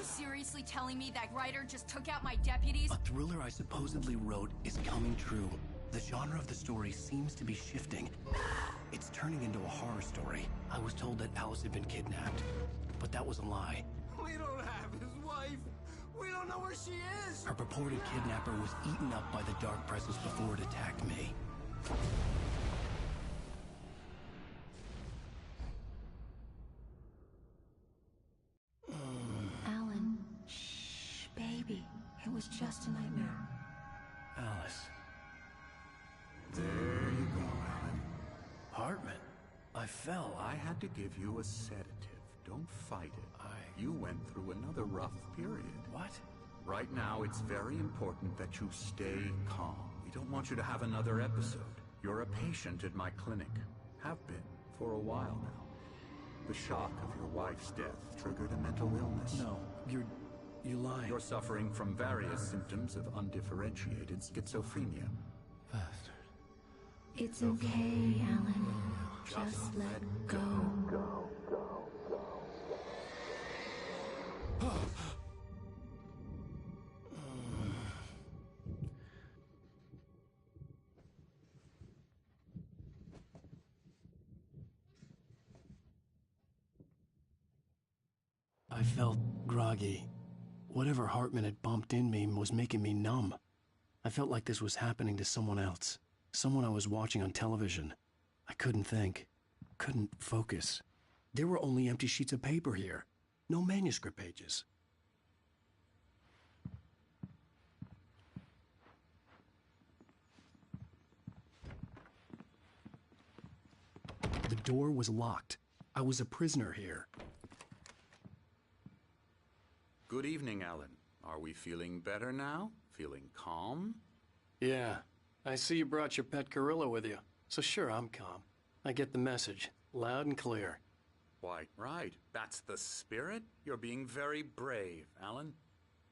you seriously telling me that writer just took out my deputies? A thriller I supposedly wrote is coming true. The genre of the story seems to be shifting. It's turning into a horror story. I was told that Alice had been kidnapped, but that was a lie. We don't have his wife. We don't know where she is. Her purported kidnapper was eaten up by the dark presence before it attacked me. Alan, shh, baby. It was just a nightmare. Alice. There you go, Alan. Hartman. I fell. I had to give you a sedative. Don't fight it. You went through another rough period. What? Right now, it's very important that you stay calm. We don't want you to have another episode. You're a patient at my clinic. Have been for a while now. The shock of your wife's death triggered a mental illness. No, you're lying. You're suffering from various symptoms of undifferentiated schizophrenia. Bastard. It's okay, Alan. Just let go. I felt groggy. Whatever Hartman had bumped in me was making me numb. I felt like this was happening to someone else. Someone I was watching on television. I couldn't think. Couldn't focus. There were only empty sheets of paper here. No manuscript pages. The door was locked. I was a prisoner here. Good evening, Alan. Are we feeling better now? Feeling calm? Yeah. I see you brought your pet gorilla with you. So sure, I'm calm. I get the message. Loud and clear. Why, right. That's the spirit. You're being very brave, Alan.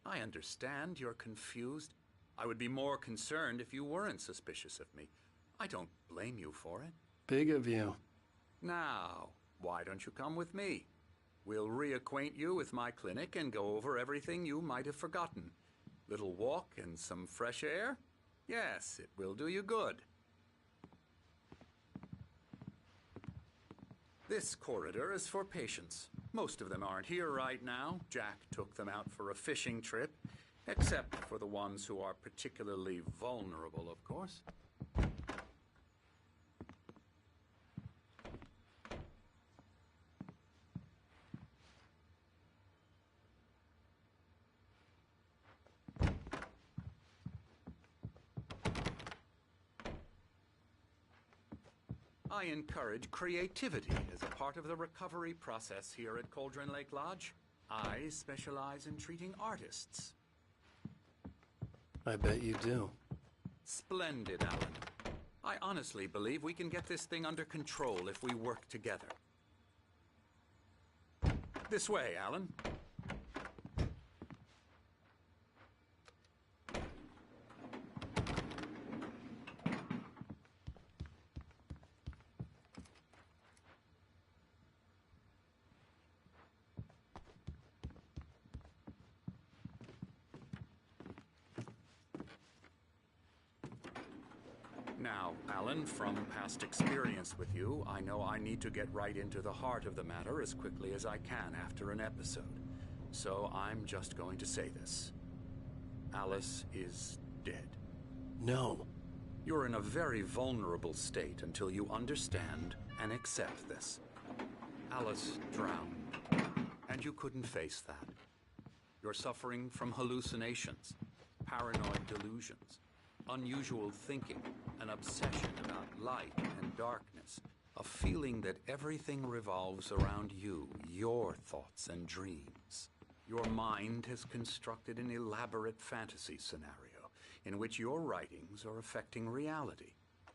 I understand you're confused. I would be more concerned if you weren't suspicious of me. I don't blame you for it. Big of you. Now, why don't you come with me? We'll reacquaint you with my clinic and go over everything you might have forgotten. Little walk and some fresh air? Yes, it will do you good. This corridor is for patients. Most of them aren't here right now. Jack took them out for a fishing trip, except for the ones who are particularly vulnerable, of course. I encourage creativity as a part of the recovery process here at Cauldron Lake Lodge. I specialize in treating artists. I bet you do. Splendid, Alan. I honestly believe we can get this thing under control if we work together. This way, Alan. Now, Alan, from past experience with you, I know I need to get right into the heart of the matter as quickly as I can after an episode. So I'm just going to say this. Alice is dead. No. You're in a very vulnerable state until you understand and accept this. Alice drowned, and you couldn't face that. You're suffering from hallucinations, paranoid delusions, unusual thinking, an obsession about light and darkness, a feeling that everything revolves around you, your thoughts and dreams. Your mind has constructed an elaborate fantasy scenario in which your writings are affecting reality.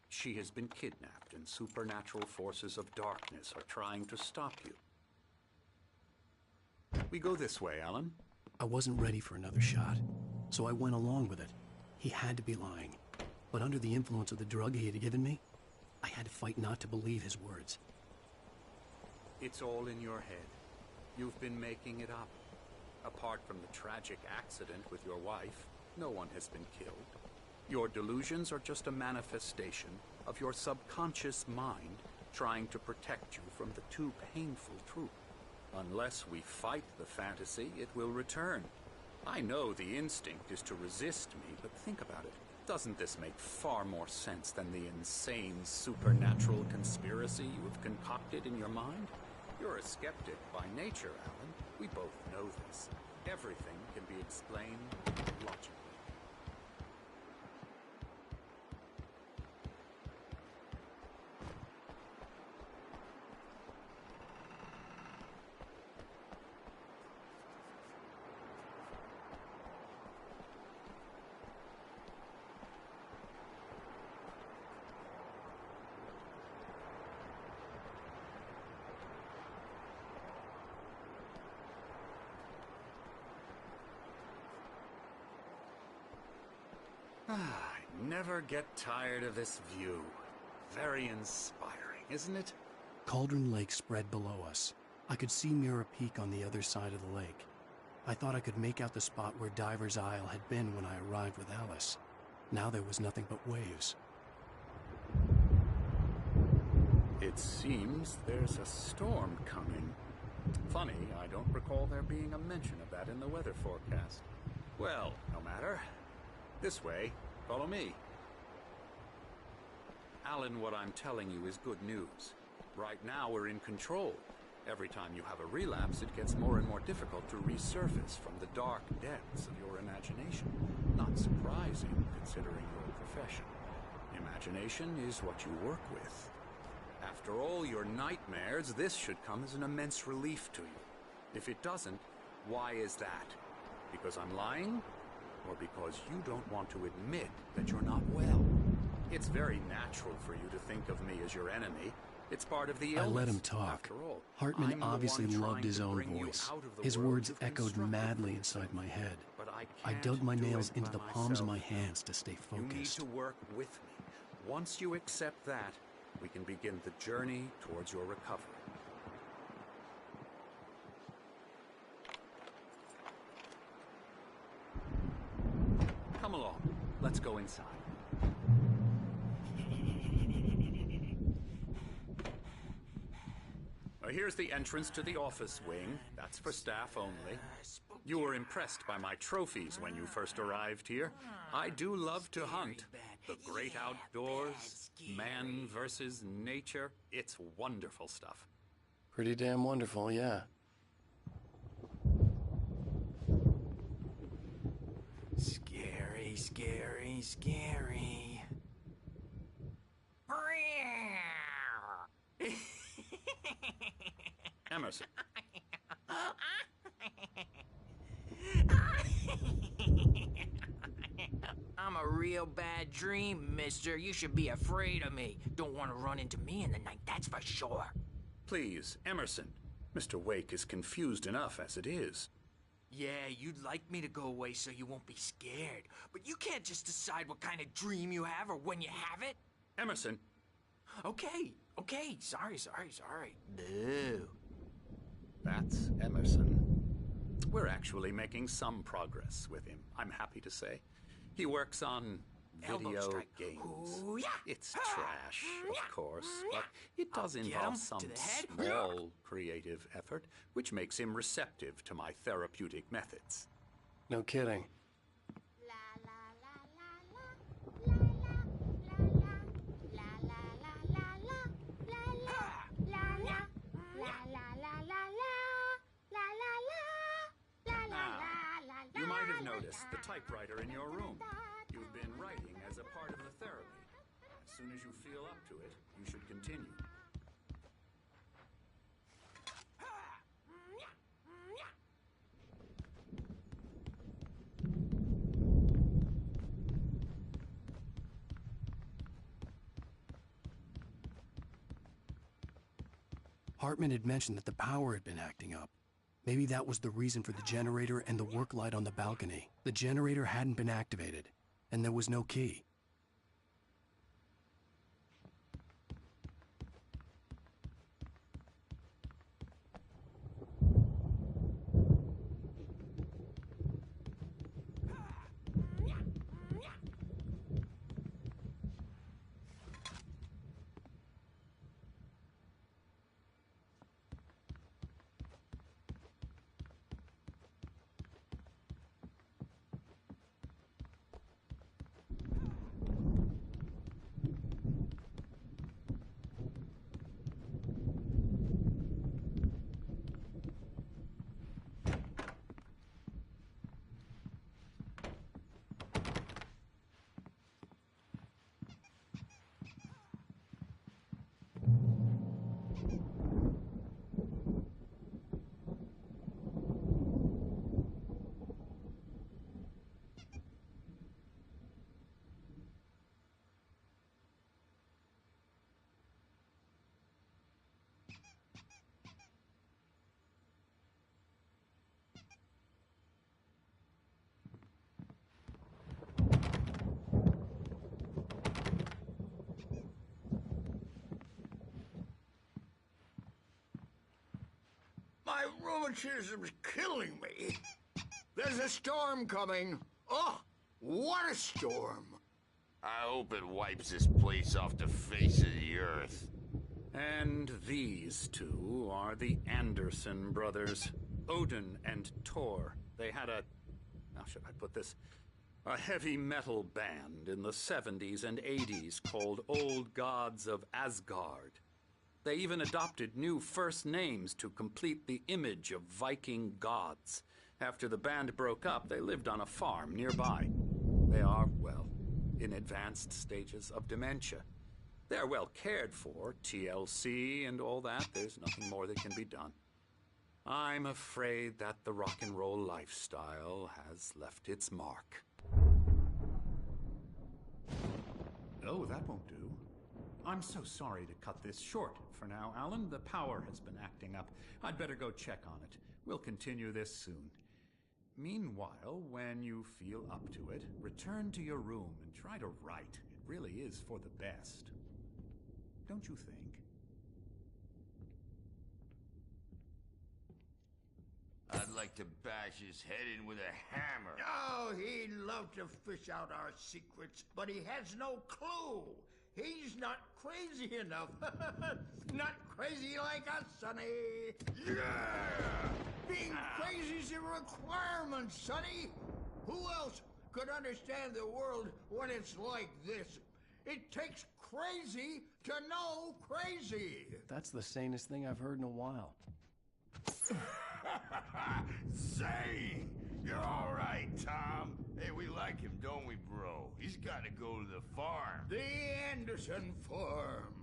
She has been kidnapped and supernatural forces of darkness are trying to stop you. We go this way, Alan. I wasn't ready for another shot, so I went along with it. He had to be lying. But under the influence of the drug he had given me, I had to fight not to believe his words. It's all in your head. You've been making it up. Apart from the tragic accident with your wife, no one has been killed. Your delusions are just a manifestation of your subconscious mind trying to protect you from the too painful truth. Unless we fight the fantasy, it will return. I know the instinct is to resist me, but think about it. Doesn't this make far more sense than the insane supernatural conspiracy you have concocted in your mind? You're a skeptic by nature, Alan. We both know this. Everything can be explained logically. I never get tired of this view. Very inspiring, isn't it? Cauldron Lake spread below us. I could see Mirror Peak on the other side of the lake. I thought I could make out the spot where Diver's Isle had been when I arrived with Alice. Now there was nothing but waves. It seems there's a storm coming. Funny, I don't recall there being a mention of that in the weather forecast. Well, no matter. This way. Follow me. Alan, what I'm telling you is good news. Right now, we're in control. Every time you have a relapse, it gets more and more difficult to resurface from the dark depths of your imagination. Not surprising, considering your profession. Imagination is what you work with. After all your nightmares, this should come as an immense relief to you. If it doesn't, why is that? Because I'm lying? Or because you don't want to admit that you're not well? It's very natural for you to think of me as your enemy. It's part of the illness. I let him talk. After all, Hartman I'm the obviously one loved trying his to own bring you voice. out of the His world words you've echoed constructed madly for inside yourself. my head. But I can't dug my do nails it into by the palms of myself. my hands to stay You need focused. to work with me. Once you accept that, we can begin the journey towards your recovery. Come along. Let's go inside. Here's the entrance to the office wing. That's for staff only. You were impressed by my trophies when you first arrived here. I do love to hunt. The great outdoors, man versus nature. It's wonderful stuff. Pretty damn wonderful, yeah. Scary, scary, scary. Emerson. I'm a real bad dream, mister. You should be afraid of me. Don't want to run into me in the night, that's for sure. Please, Emerson. Mr. Wake is confused enough as it is. Yeah, you'd like me to go away so you won't be scared. But you can't just decide what kind of dream you have or when you have it. Emerson. Okay. Sorry. Boo. That's Emerson. We're actually making some progress with him, I'm happy to say. He works on Elbow video strike. games. Ooh, yeah. It's trash, of course, but it does I'll get involve him some to the head. small creative effort, which makes him receptive to my therapeutic methods. No kidding. You might have noticed the typewriter in your room. You've been writing as a part of the therapy. As soon as you feel up to it, you should continue. Hartman had mentioned that the power had been acting up. Maybe that was the reason for the generator and the work light on the balcony. The generator hadn't been activated, and there was no key. My rheumatism's killing me. There's a storm coming. Oh, what a storm. I hope it wipes this place off the face of the earth. And these two are the Anderson brothers, Odin and Thor. They had how should I put this? A heavy metal band in the 70s and 80s called Old Gods of Asgard. They even adopted new first names to complete the image of Viking gods. After the band broke up, they lived on a farm nearby. They are, well, in advanced stages of dementia. They're well cared for, TLC and all that. There's nothing more that can be done. I'm afraid that the rock and roll lifestyle has left its mark. Oh, that won't do. I'm so sorry to cut this short for now, Alan. The power has been acting up. I'd better go check on it. We'll continue this soon. Meanwhile, when you feel up to it, return to your room and try to write. It really is for the best. Don't you think? I'd like to bash his head in with a hammer. Oh, he'd love to fish out our secrets, but he has no clue. He's not crazy enough. Not crazy like us, Sonny. Yeah! Being crazy's a requirement, Sonny. Who else could understand the world when it's like this? It takes crazy to know crazy. That's the sanest thing I've heard in a while. Zane! You're all right, Tom. Hey, we like him, don't we, bro? He's got to go to the farm. The Anderson farm.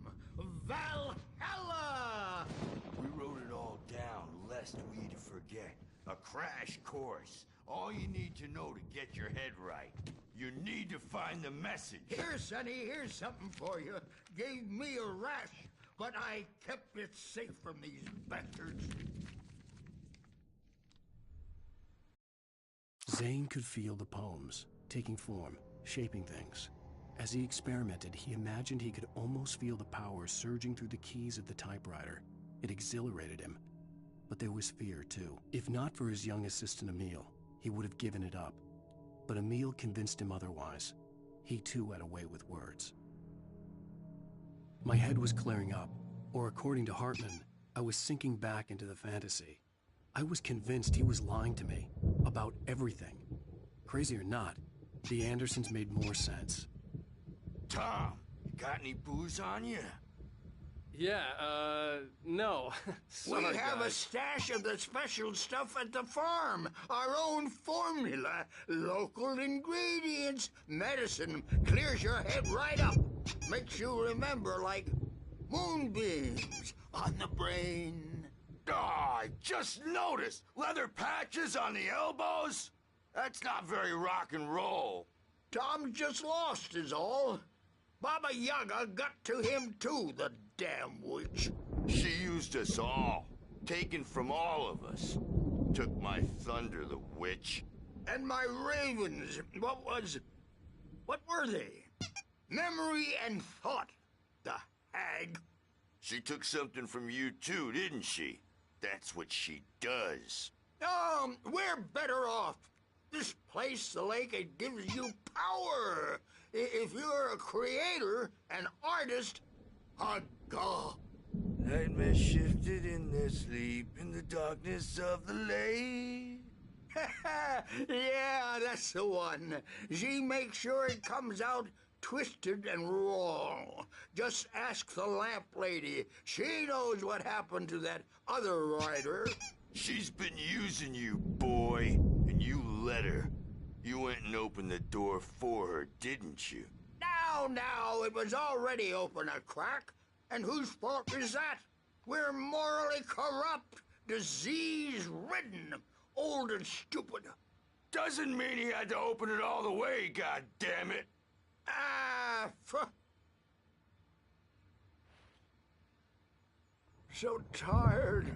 Valhalla! We wrote it all down, lest we'd forget. A crash course. All you need to know to get your head right. You need to find the message. Here, Sonny, here's something for you. Gave me a rash, but I kept it safe from these bastards. Zane could feel the poems, taking form, shaping things. As he experimented, he imagined he could almost feel the power surging through the keys of the typewriter. It exhilarated him. But there was fear, too. If not for his young assistant Emil, he would have given it up. But Emil convinced him otherwise. He too had a way with words. My head was clearing up, or according to Hartman, I was sinking back into the fantasy. I was convinced he was lying to me about everything. Crazy or not, the Andersons made more sense. Tom, got any booze on you? Yeah, no. We Sorry, have a guys. stash of the special stuff at the farm. Our own formula. Local ingredients. Medicine clears your head right up. Makes you remember like moonbeams on the brain. Oh, I just noticed. Leather patches on the elbows? That's not very rock and roll. Tom just lost is all. Baba Yaga got to him too, the damn witch. She used us all. Taken from all of us. Took my thunder, the witch. And my ravens, what were they? Memory and thought, the hag. She took something from you too, didn't she? That's what she does. We're better off. This place, the lake, it gives you power. If you're a creator, an artist, a god. Nightmare shifted in their sleep in the darkness of the lake. Yeah, that's the one. She makes sure it comes out twisted and wrong. Just ask the lamp lady. She knows what happened to that other writer. She's been using you, boy, and you let her. You went and opened the door for her, didn't you? Now, it was already open a crack. And whose fault is that? We're morally corrupt, disease-ridden, old and stupid. Doesn't mean he had to open it all the way, goddammit. So tired.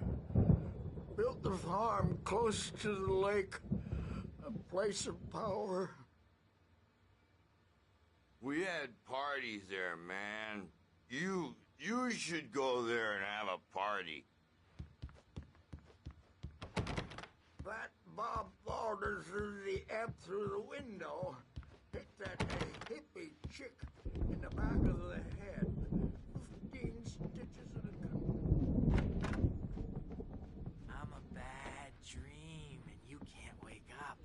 Built the farm close to the lake. A place of power. We had parties there, man. You should go there and have a party. Bob faltered through the amp through the window. Hit that hippie chick in the back of the head. 15 stitches in a cut. I'm a bad dream, and you can't wake up.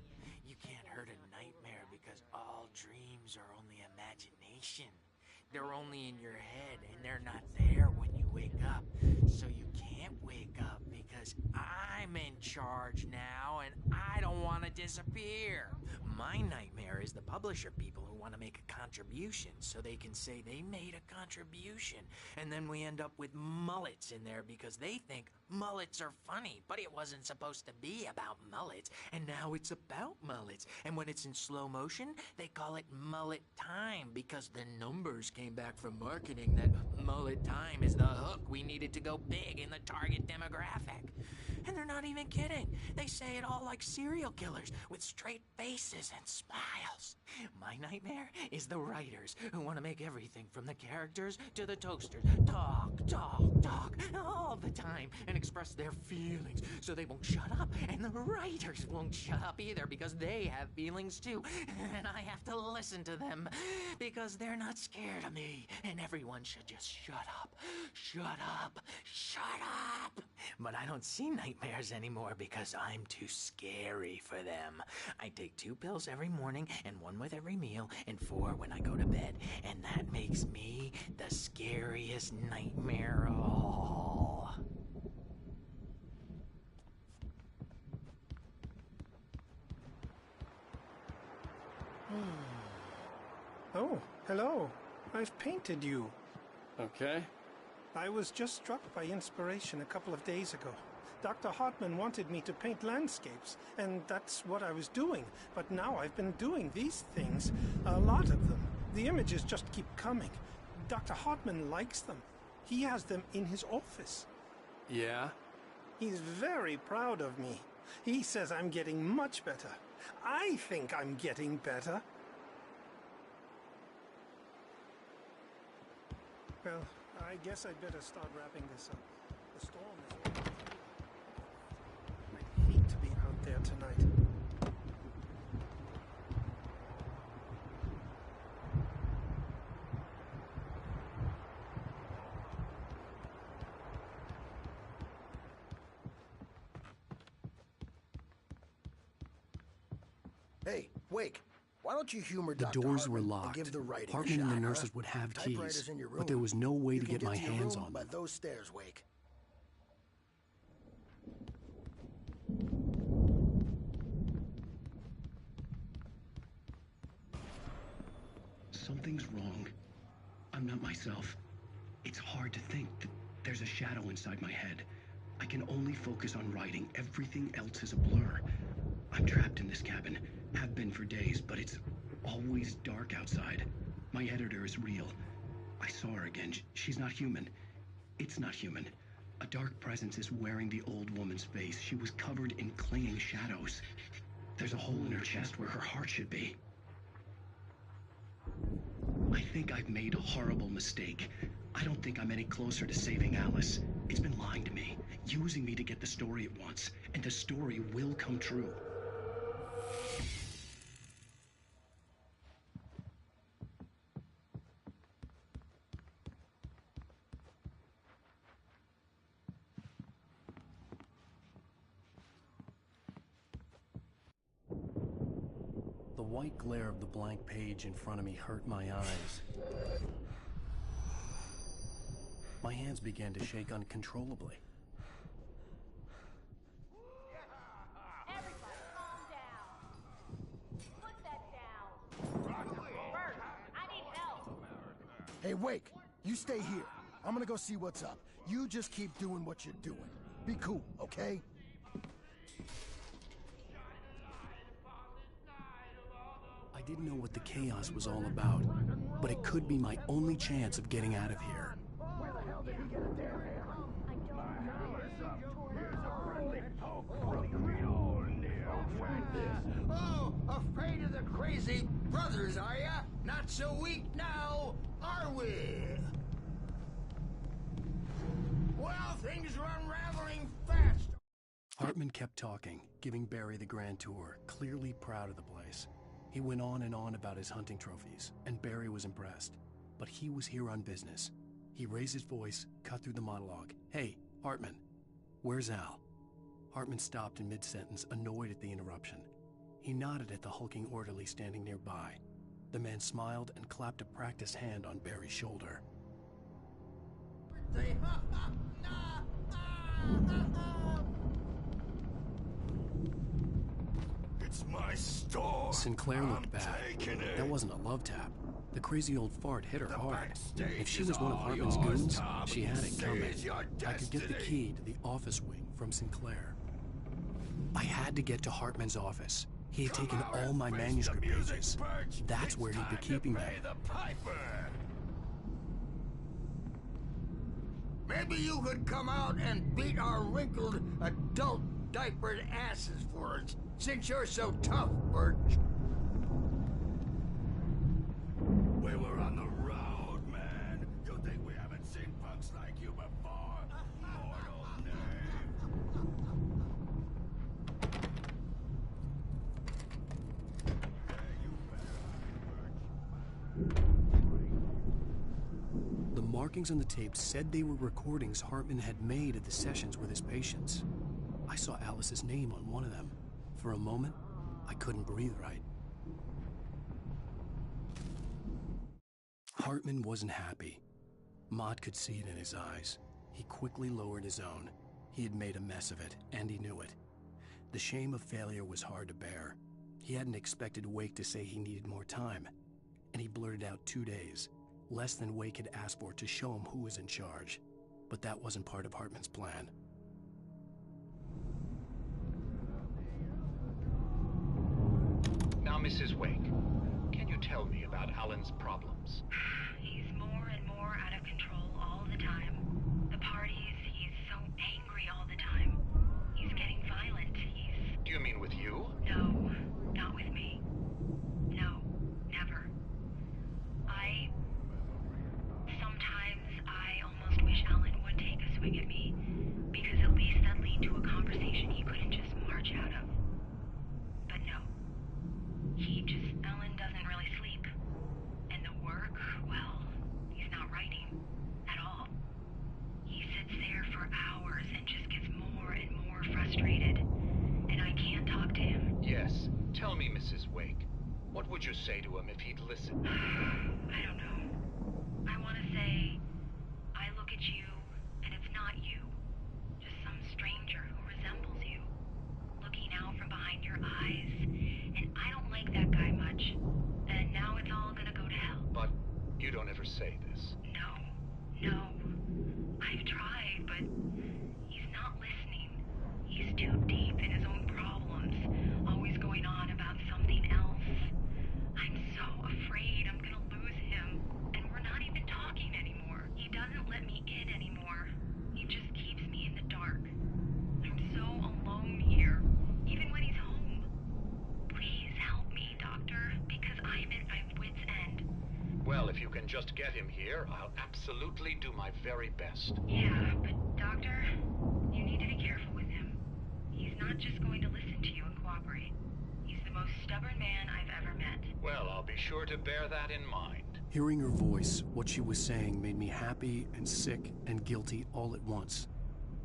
You can't hurt a nightmare because all dreams are only imagination. They're only in your head, and they're not there when you wake up. So you can't wake up because I'm in charge now, and I don't want to disappear. My nightmare is the publisher people who want to make a contribution so they can say they made a contribution. And then we end up with mullets in there because they think mullets are funny, but it wasn't supposed to be about mullets, and now it's about mullets. And when it's in slow motion, they call it mullet time because the numbers came back from marketing that mullet time is the hook we needed to go big in the target demographic. And they're not even kidding. They say it all like serial killers with straight faces and smiles. My nightmare is the writers who want to make everything from the characters to the toasters talk all the time and express their feelings so they won't shut up. And the writers won't shut up either because they have feelings too. And I have to listen to them because they're not scared of me. And everyone should just shut up. Shut up. Shut up. But I don't see nightmares anymore because I'm too scary for them. I take 2 pills every morning and 1 with every meal and 4 when I go to bed. And that makes me the scariest nightmare of all. Oh, hello. I've painted you. Okay. I was just struck by inspiration a couple of days ago. Dr. Hartman wanted me to paint landscapes, and that's what I was doing. But now I've been doing these things, a lot of them. The images just keep coming. Dr. Hartman likes them. He has them in his office. Yeah? He's very proud of me. He says I'm getting much better. I think I'm getting better. Well, I guess I'd better start wrapping this up. The storm is... I hate to be out there tonight. Hey, Wake, why don't you humor The Dr. doors Hartman were and locked. give the writing Hartman a and shot, the nurses huh? would have Typewriter's keys, in your room. but there was no way You to can get my your hands room on by them. those stairs, Wake. Something's wrong. I'm not myself. It's hard to think that there's a shadow inside my head. I can only focus on writing. Everything else is a blur. I'm trapped in this cabin. Have been for days, but it's always dark outside. My editor is real. I saw her again. She's not human. It's not human. A dark presence is wearing the old woman's face. She was covered in clinging shadows. There's a hole in her chest where her heart should be. I think I've made a horrible mistake. I don't think I'm any closer to saving Alice. It's been lying to me, using me to get the story it wants, and the story will come true. The white glare of the blank page in front of me hurt my eyes. My hands began to shake uncontrollably. Everybody, calm down. Put that down. Bert, I need help. Hey, Wake, you stay here. I'm gonna go see what's up. You just keep doing what you're doing. Be cool, okay? I didn't know what the chaos was all about, but it could be my only chance of getting out of here. Where the hell did he get a damn hammer? Oh, afraid of the crazy brothers, are ya? Not so weak now, are we? Well, things are unraveling fast. Hartman kept talking, giving Barry the grand tour, clearly proud of the place. He went on and on about his hunting trophies, and Barry was impressed. But he was here on business. He raised his voice, cut through the monologue. "Hey, Hartman, where's Al?" Hartman stopped in mid-sentence, annoyed at the interruption. He nodded at the hulking orderly standing nearby. The man smiled and clapped a practiced hand on Barry's shoulder. It's my store. Sinclair looked I'm bad. taking it. That wasn't a love tap. The crazy old fart hit her The hard. backstage If she is was one of all Hartman's yours, goons, Tom. she had it coming. Seize your I could get the destiny. key to the office wing from Sinclair. I had to get to Hartman's office. He had taken all my manuscript pages. That's where he'd be keeping them. Maybe you could come out and beat our wrinkled, adult diapered asses for us, since you're so tough, Birch. We were on the road, man. You think we haven't seen punks like you before? Mortal The markings on the tape said they were recordings Hartman had made at the sessions with his patients. I saw Alice's name on one of them. For a moment, I couldn't breathe right. Hartman wasn't happy. Mott could see it in his eyes. He quickly lowered his own. He had made a mess of it, and he knew it. The shame of failure was hard to bear. He hadn't expected Wake to say he needed more time, and he blurted out 2 days, less than Wake had asked for, to show him who was in charge. But that wasn't part of Hartman's plan. Now, Mrs. Wake, can you tell me about Alan's problems? He's more and more out of control all the time. The parties, he's so angry all the time. He's getting violent. Do you mean with you? No, not with me. No, never. Sometimes I almost wish Alan would take a swing at me, because at least that'd lead to a conversation he couldn't just march out of. But no. Alan doesn't really sleep. And the work, well, he's not writing at all. He sits there for hours and just gets more and more frustrated. And I can't talk to him. Yes. Tell me, Mrs. Wake. What would you say to him if he'd listen? I don't know. I want to say, I look at you, and it's not you. Just some stranger who resembles you. Looking out from behind your eyes. And I don't like that guy much. And now it's all gonna go to hell. But you don't ever say this. No. I've tried, but he's not listening. He's too deep in his own problems, always going on about something else. I'm so afraid I'm gonna lose him, and we're not even talking anymore. He doesn't let me in anymore. He just keeps me in the dark. I'm so alone here, even when he's home. Please help me, Doctor, because I'm at my wit's end. Well, if you can just get him here, I'll absolutely do my very best. Yeah, but Doctor, you need to be careful with him. He's not just going to listen to you and cooperate. He's the most stubborn man I've ever met. Well, I'll be sure to bear that in mind. Hearing her voice, what she was saying made me happy and sick and guilty all at once.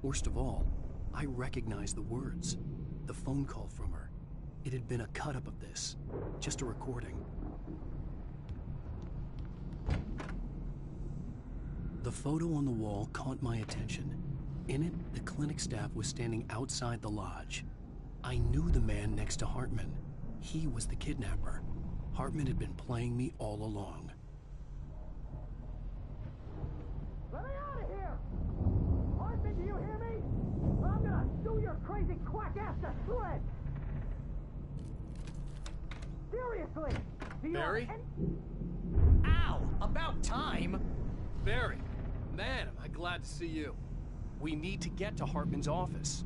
Worst of all, I recognized the words. The phone call from her. It had been a cut-up of this. Just a recording. The photo on the wall caught my attention. In it, the clinic staff was standing outside the lodge. I knew the man next to Hartman. He was the kidnapper. Hartman had been playing me all along. Let me out of here! Hartman, do you hear me? I'm gonna sew your crazy quack ass to shreds! Seriously! Do you Barry? Ow! About time! Barry, man, am I glad to see you. We need to get to Hartman's office.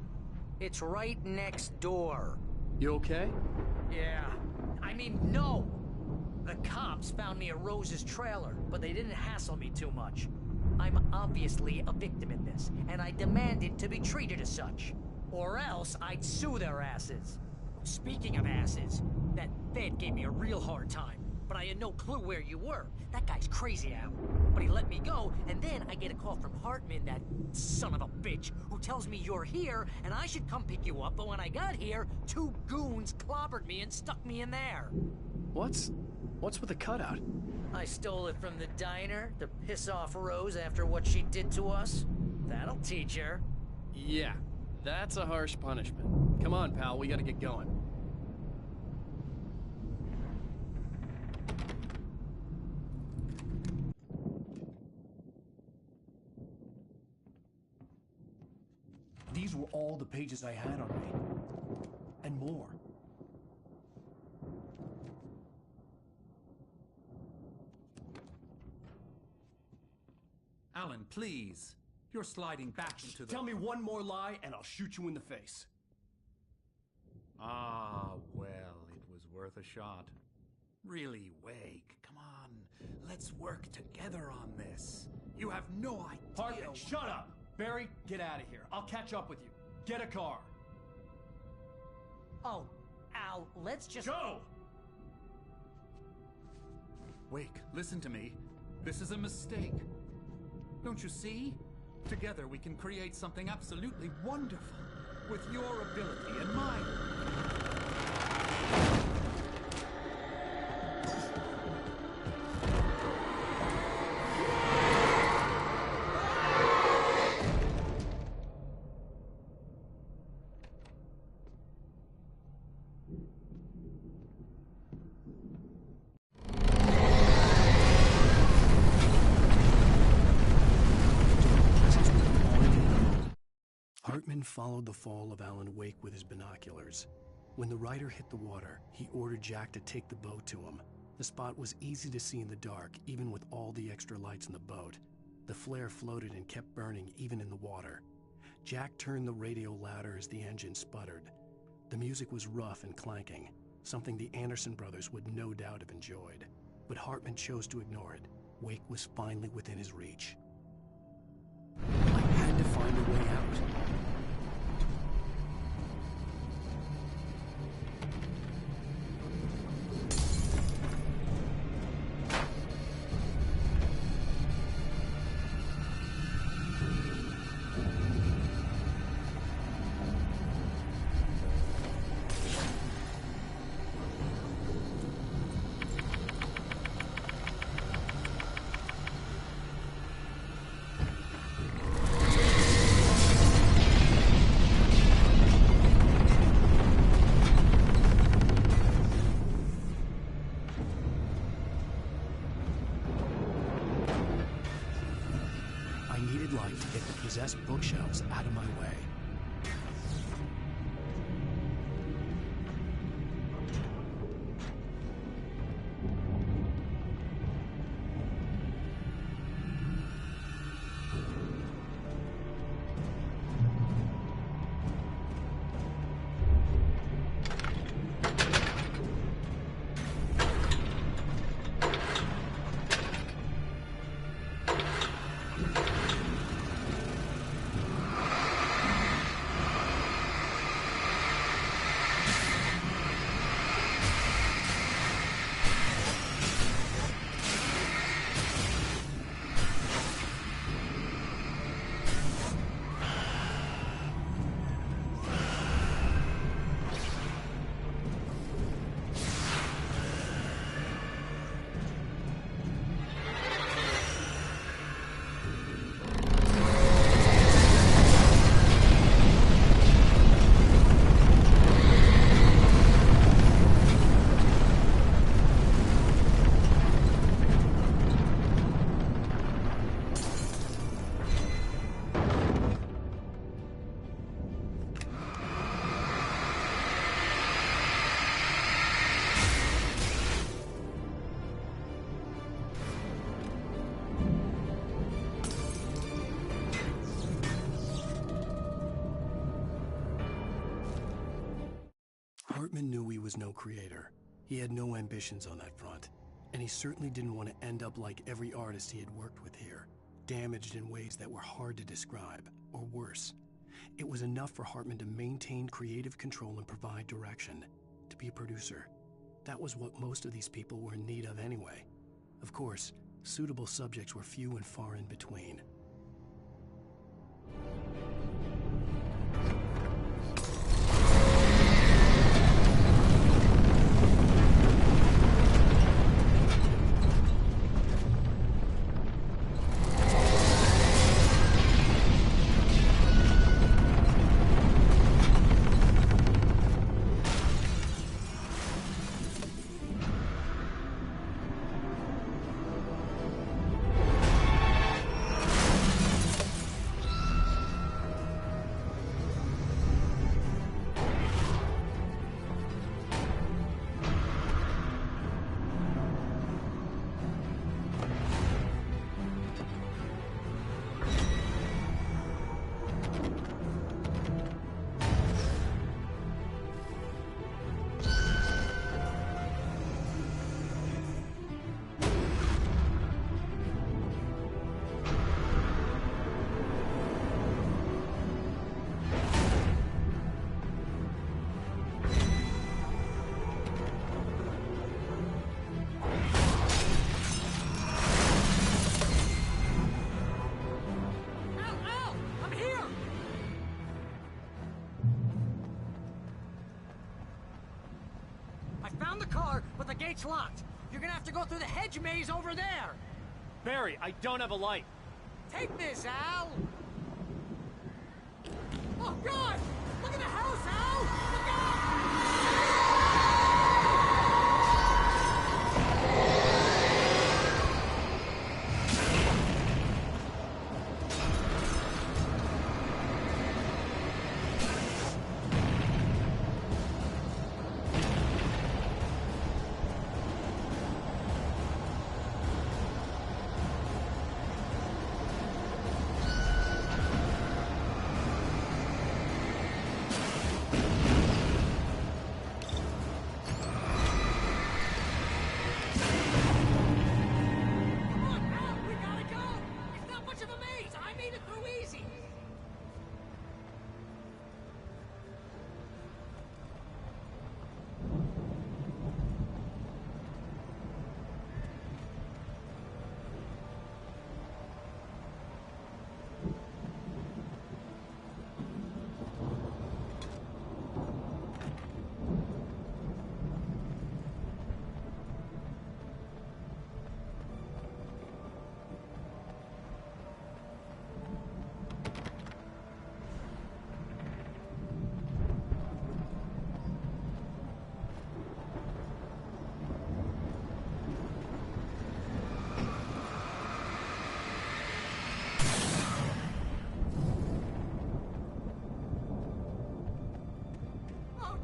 It's right next door. You okay? Yeah. I mean, no! The cops found me at Rose's trailer, but they didn't hassle me too much. I'm obviously a victim in this, and I demanded to be treated as such. Or else I'd sue their asses. Speaking of asses, that Fed gave me a real hard time, but I had no clue where you were. That guy's crazy, Al. But he let me go, and then I get a call from Hartman, that son of a bitch, who tells me you're here, and I should come pick you up, but when I got here, 2 goons clobbered me and stuck me in there. What's with the cutout? I stole it from the diner to piss off Rose after what she did to us. That'll teach her. Yeah, that's a harsh punishment. Come on, pal, we gotta get going. These were all the pages I had on me. And more. Alan, please. You're sliding back into the... Tell me one more lie and I'll shoot you in the face. Ah, well, it was worth a shot. Really, Wake, come on. Let's work together on this. You have no idea... Hartman, shut up! Barry, get out of here. I'll catch up with you. Get a car. Oh, Al, let's just... Go! Wake, listen to me. This is a mistake. Don't you see? Together we can create something absolutely wonderful. With your ability and mine. Hartman followed the fall of Alan Wake with his binoculars. When the rider hit the water, he ordered Jack to take the boat to him. The spot was easy to see in the dark, even with all the extra lights in the boat. The flare floated and kept burning even in the water. Jack turned the radio louder as the engine sputtered. The music was rough and clanking, something the Anderson brothers would no doubt have enjoyed. But Hartman chose to ignore it. Wake was finally within his reach. I had to find a way out. To get the possessed bookshelves out of my way. Hartman knew he was no creator. He had no ambitions on that front. And he certainly didn't want to end up like every artist he had worked with here, damaged in ways that were hard to describe, or worse. It was enough for Hartman to maintain creative control and provide direction. To be a producer. That was what most of these people were in need of anyway. Of course, suitable subjects were few and far in between. Found the car, but the gate's locked. You're gonna have to go through the hedge maze over there. Barry, I don't have a light. Take this, Al! Oh, God! Look at the house, Al! Look out!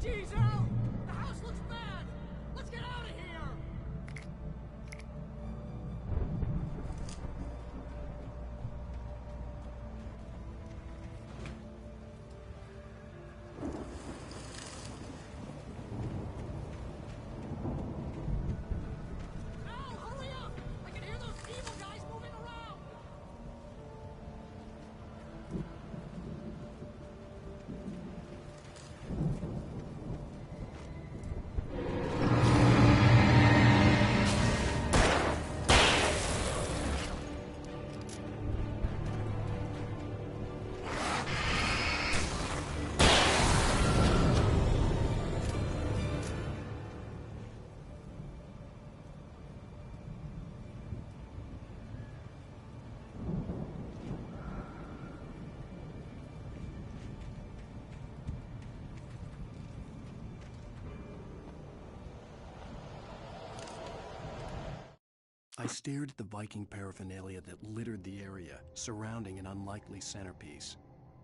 Jeez, Al! The house looks bad! Let's get out of here! Al, hurry up! I can hear those evil guys moving around! I stared at the Viking paraphernalia that littered the area, surrounding an unlikely centerpiece.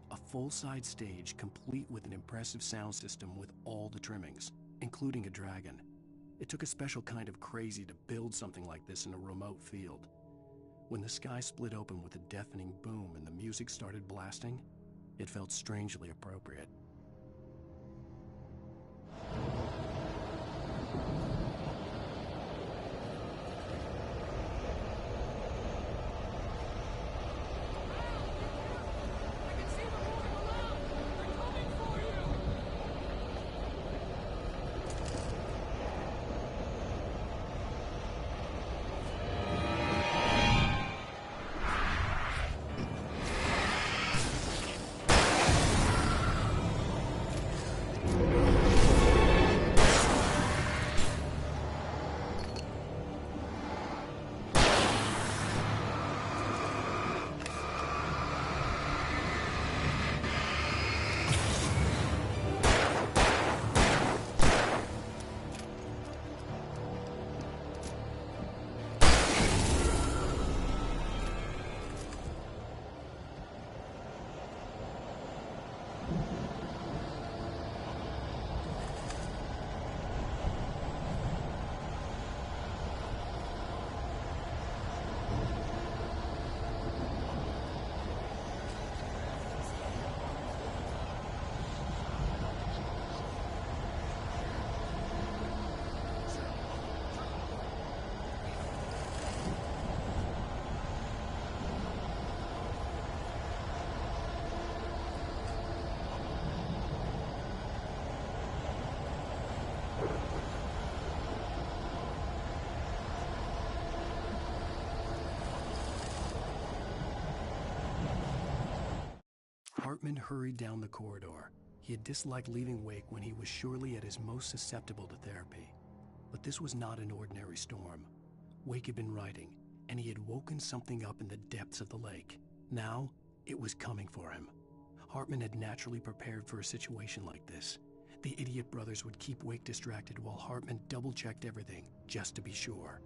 A full-size stage complete with an impressive sound system with all the trimmings, including a dragon. It took a special kind of crazy to build something like this in a remote field. When the sky split open with a deafening boom and the music started blasting, it felt strangely appropriate. Hartman hurried down the corridor. He had disliked leaving Wake when he was surely at his most susceptible to therapy. But this was not an ordinary storm. Wake had been writing, and he had woken something up in the depths of the lake. Now, it was coming for him. Hartman had naturally prepared for a situation like this. The idiot brothers would keep Wake distracted while Hartman double-checked everything, just to be sure.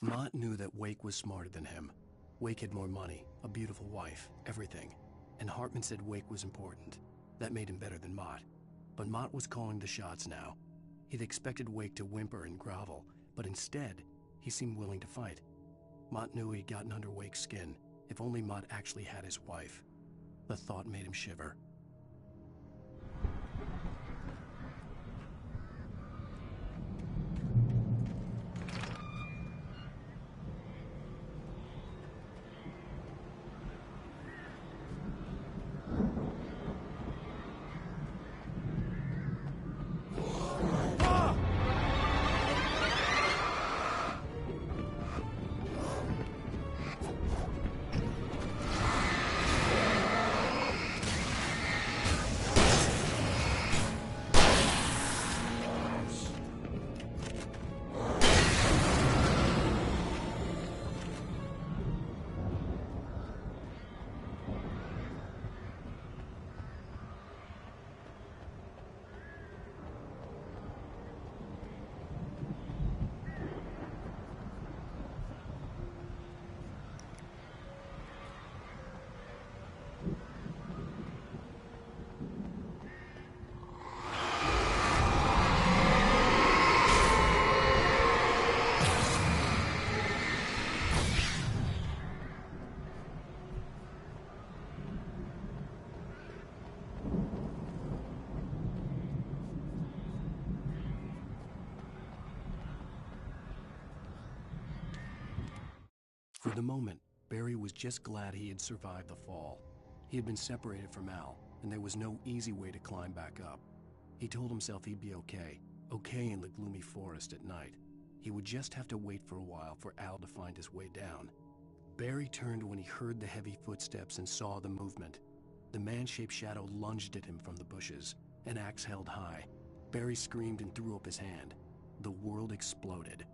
Mott knew that Wake was smarter than him. Wake had more money, a beautiful wife, everything. And Hartman said Wake was important. That made him better than Mott. But Mott was calling the shots now. He'd expected Wake to whimper and grovel, but instead, he seemed willing to fight. Mott knew he'd gotten under Wake's skin. If only Mott actually had his wife. The thought made him shiver. For the moment, Barry was just glad he had survived the fall. He had been separated from Al, and there was no easy way to climb back up. He told himself he'd be okay in the gloomy forest at night. He would just have to wait for a while for Al to find his way down. Barry turned when he heard the heavy footsteps and saw the movement. The man-shaped shadow lunged at him from the bushes, an axe held high. Barry screamed and threw up his hand. The world exploded.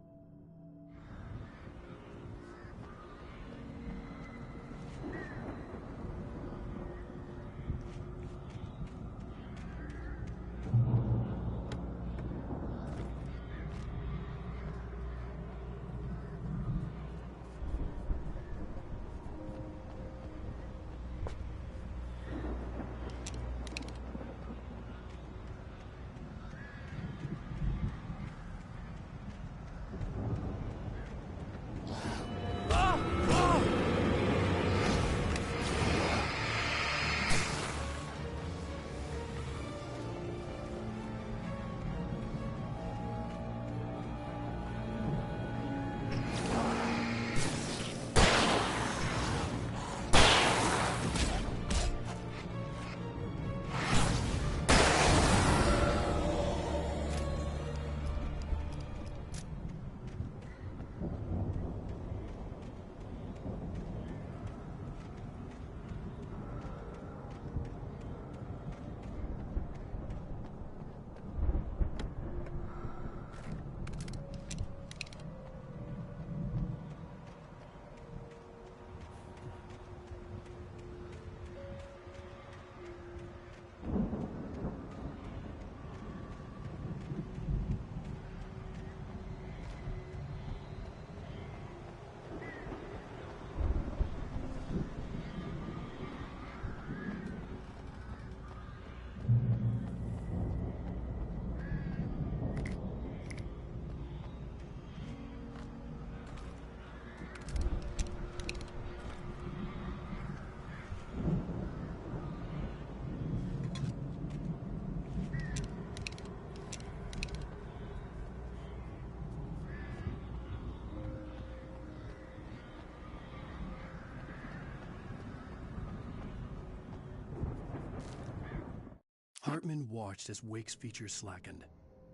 Hartman watched as Wake's features slackened.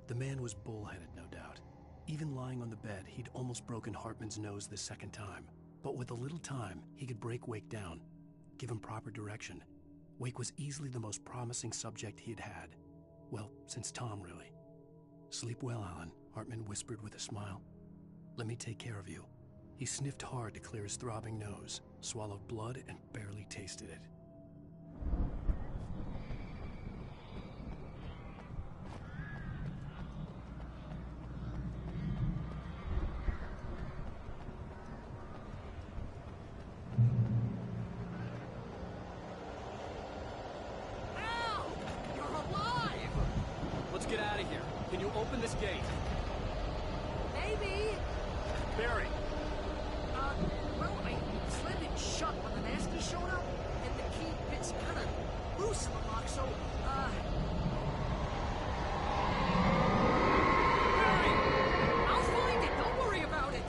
The man was bullheaded, no doubt. Even lying on the bed, he'd almost broken Hartman's nose the second time. But with a little time, he could break Wake down, give him proper direction. Wake was easily the most promising subject he'd had. Well, since Tom, really. "Sleep well, Alan," Hartman whispered with a smile. "Let me take care of you." He sniffed hard to clear his throbbing nose, swallowed blood, and barely tasted it. Get out of here. Can you open this gate? Maybe. Barry. Well, I slammed it shut when the nasty showed up, and the key fits kind of loose in the lock, so, Barry! I'll find it. Don't worry about it.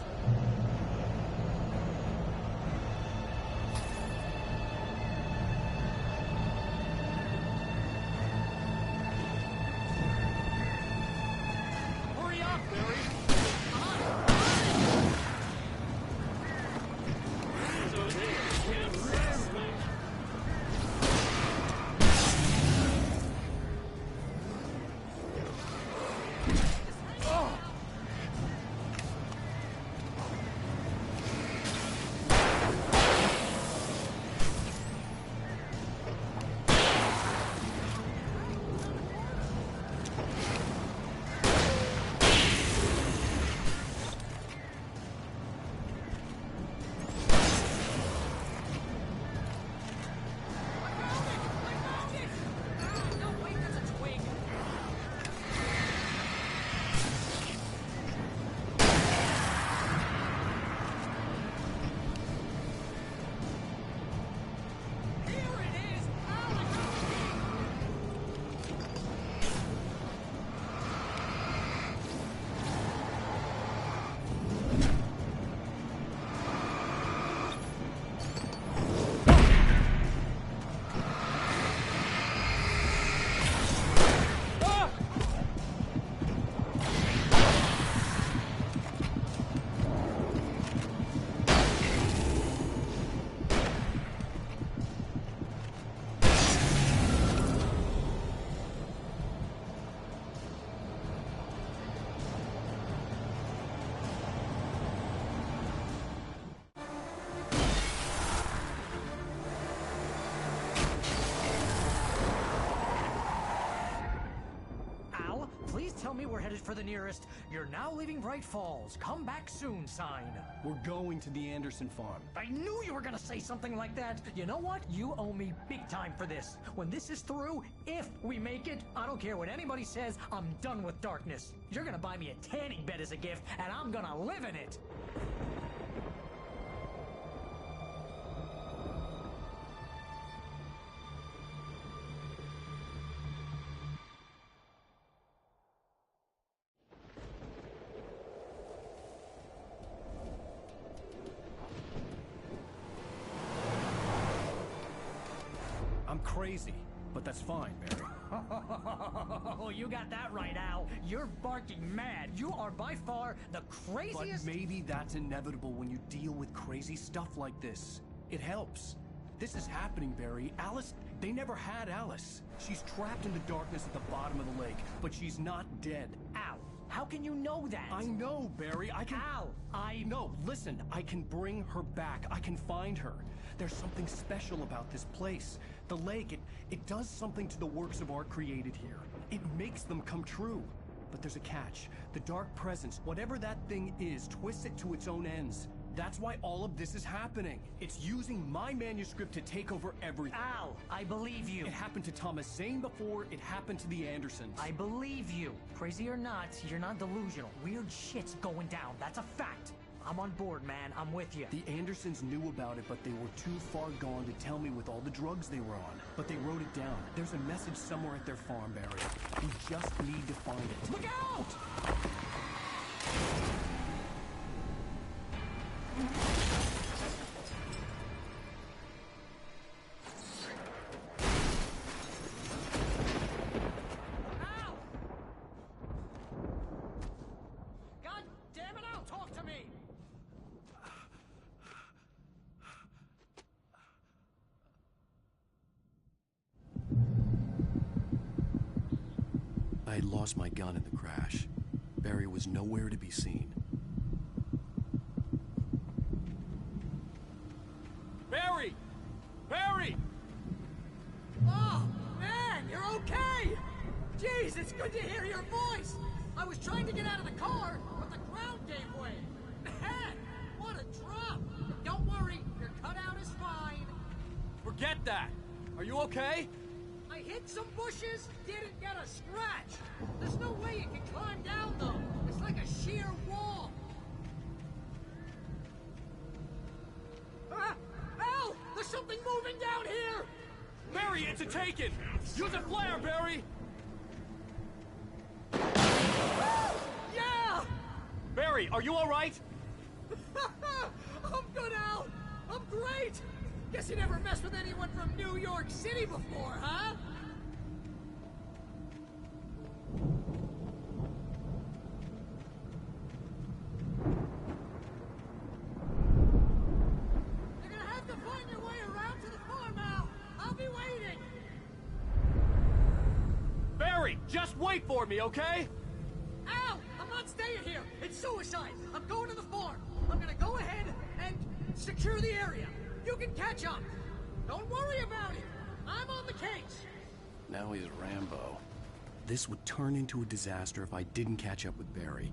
tell me we're headed for the nearest "You're now leaving Bright Falls. Come back soon" sign. We're going to the Anderson farm. I knew you were gonna say something like that. You know what? You owe me big time for this. When this is through, if we make it, I don't care what anybody says, I'm done with darkness. You're gonna buy me a tanning bed as a gift, and I'm gonna live in it. I'm crazy, but that's fine, Barry. Oh, you got that right, Al. You're barking mad. You are by far the craziest... But maybe that's inevitable when you deal with crazy stuff like this. It helps. This is happening, Barry. Alice, they never had Alice. She's trapped in the darkness at the bottom of the lake, but she's not dead. Al, how can you know that? I know, Barry. I can... Al, No, listen. I can bring her back. I can find her. There's something special about this place. The lake, it does something to the works of art created here. It makes them come true. But there's a catch. The dark presence, whatever that thing is, twists it to its own ends. That's why all of this is happening. It's using my manuscript to take over everything. Al, I believe you. It happened to Thomas Zane before, it happened to the Andersons. I believe you. Crazy or not, you're not delusional. Weird shit's going down. That's a fact. I'm on board, man. I'm with you. The Andersons knew about it, but they were too far gone to tell me with all the drugs they were on. But they wrote it down. There's a message somewhere at their farm, Barry. We just need to find it. Look out! Ow! God damn it, Al, talk to me! I had lost my gun in the crash. Barry was nowhere to be seen. Barry! Barry! Oh, man, you're okay! Jeez, it's good to hear your voice! I was trying to get out of the car, but the ground gave way. Man, what a drop! Don't worry, your cutout is fine. Forget that! Are you okay? I hit some bushes, didn't get a scratch. There's no way you can climb down, though. It's like a sheer wall. Al! There's something moving down here! Barry, it's a taken! Use a flare, Barry! Yeah! Barry, are you alright? I'm good, Al! I'm great! Guess you never messed with anyone from New York City before, huh? You're gonna have to find your way around to the farm, Al! I'll be waiting! Barry, just wait for me, okay? Al! I'm not staying here! It's suicide! I'm going to the farm! I'm gonna go ahead and secure the area! You can catch up! Don't worry about it! I'm on the case! Now he's Rambo. This would turn into a disaster if I didn't catch up with Barry.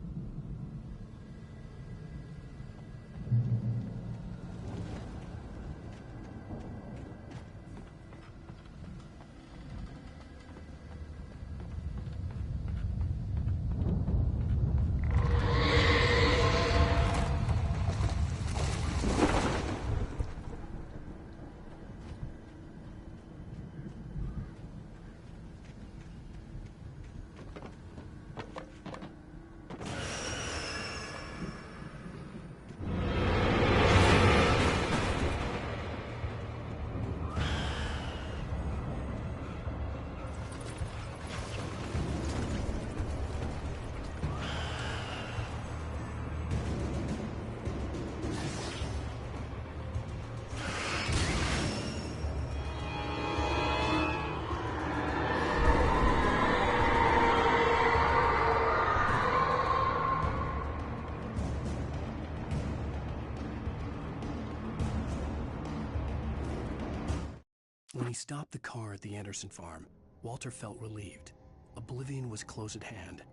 When he stopped the car at the Anderson farm, Walter felt relieved. Oblivion was close at hand.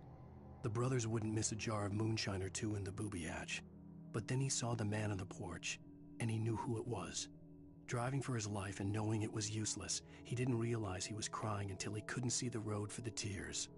The brothers wouldn't miss a jar of moonshine or two in the booby hatch. But then he saw the man on the porch, and he knew who it was. Driving for his life and knowing it was useless, he didn't realize he was crying until he couldn't see the road for the tears.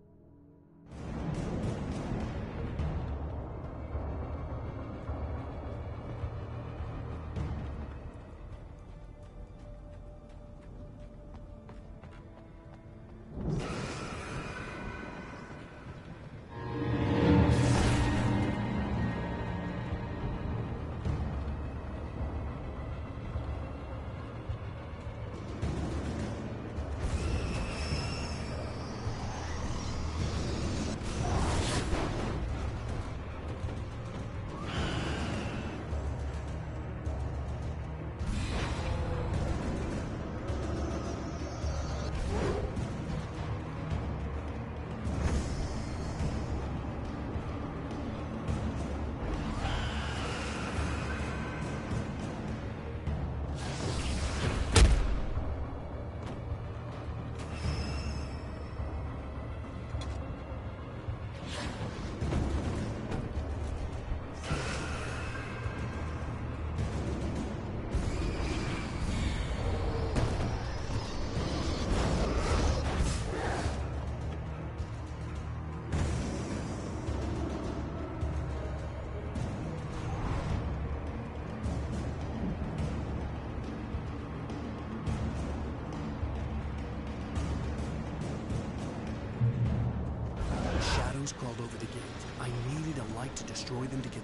Crawled over the gate. I needed a light to destroy them to get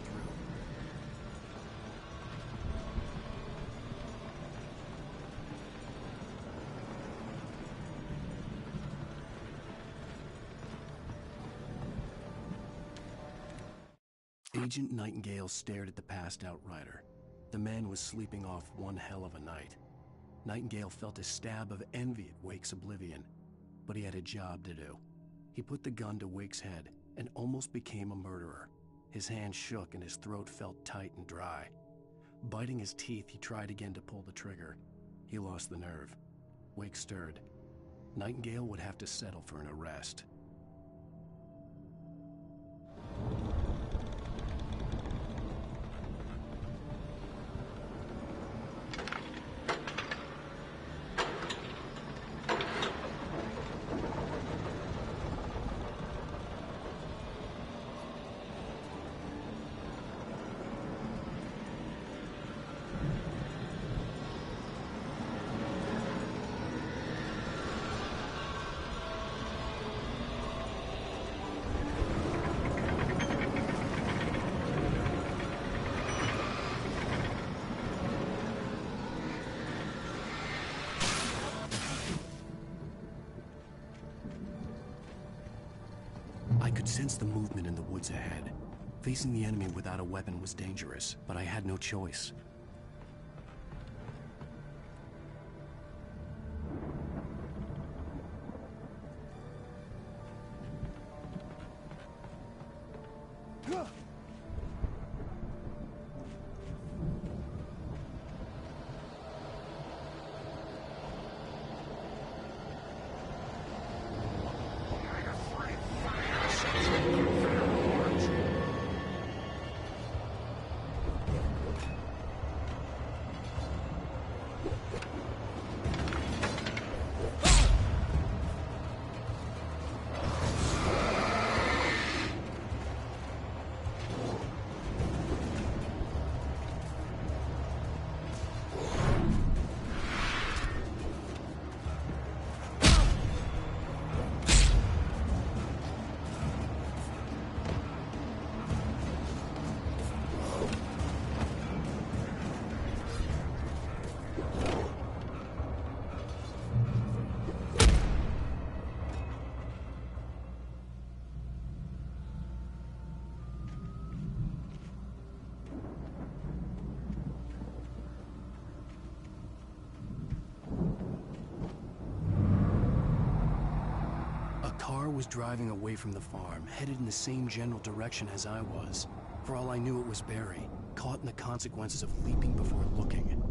through. Agent Nightingale stared at the passed-out rider. The man was sleeping off one hell of a night. Nightingale felt a stab of envy at Wake's oblivion, but he had a job to do. He put the gun to Wake's head and almost became a murderer. His hand shook and his throat felt tight and dry. Biting his teeth, he tried again to pull the trigger. He lost the nerve. Wake stirred. Nightingale would have to settle for an arrest. I could sense the movement in the woods ahead. Facing the enemy without a weapon was dangerous, but I had no choice. Was driving away from the farm, headed in the same general direction as I was. For all I knew, it was Barry, caught in the consequences of leaping before looking.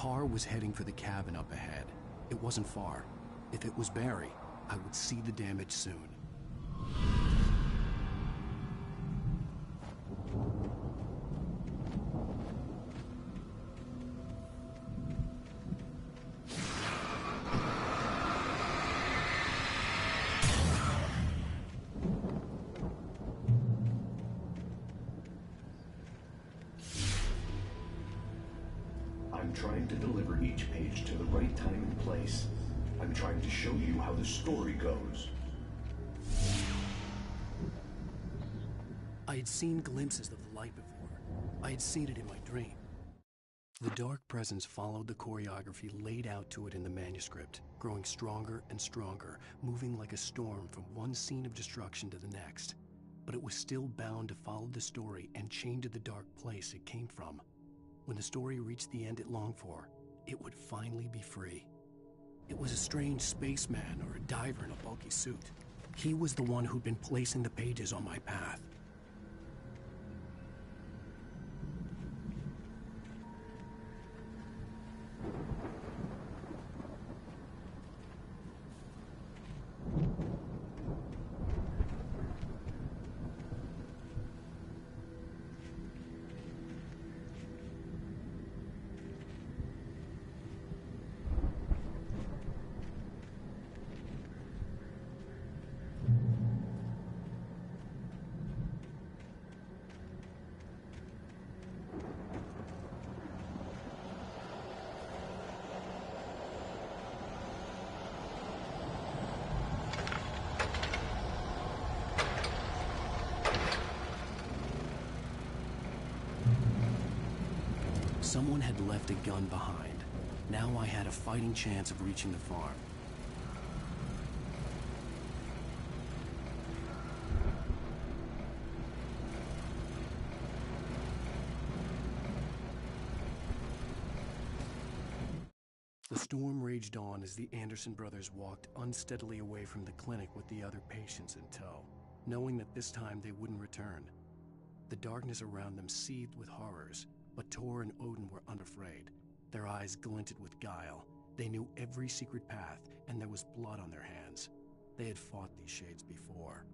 car was heading for the cabin up ahead. It wasn't far. If it was Barry, I would see the damage soon. I'm trying to deliver each page to the right time and place. I'm trying to show you how the story goes. I had seen glimpses of the light before. I had seen it in my dream. The dark presence followed the choreography laid out to it in the manuscript, growing stronger and stronger, moving like a storm from one scene of destruction to the next. But it was still bound to follow the story and chain to the dark place it came from. When the story reached the end it longed for, it would finally be free. It was a strange spaceman or a diver in a bulky suit. He was the one who'd been placing the pages on my path. Someone had left a gun behind. Now I had a fighting chance of reaching the farm. The storm raged on as the Anderson brothers walked unsteadily away from the clinic with the other patients in tow, knowing that this time they wouldn't return. The darkness around them seethed with horrors, but Tor and Odin were unafraid. Their eyes glinted with guile. They knew every secret path, and there was blood on their hands. They had fought these shades before.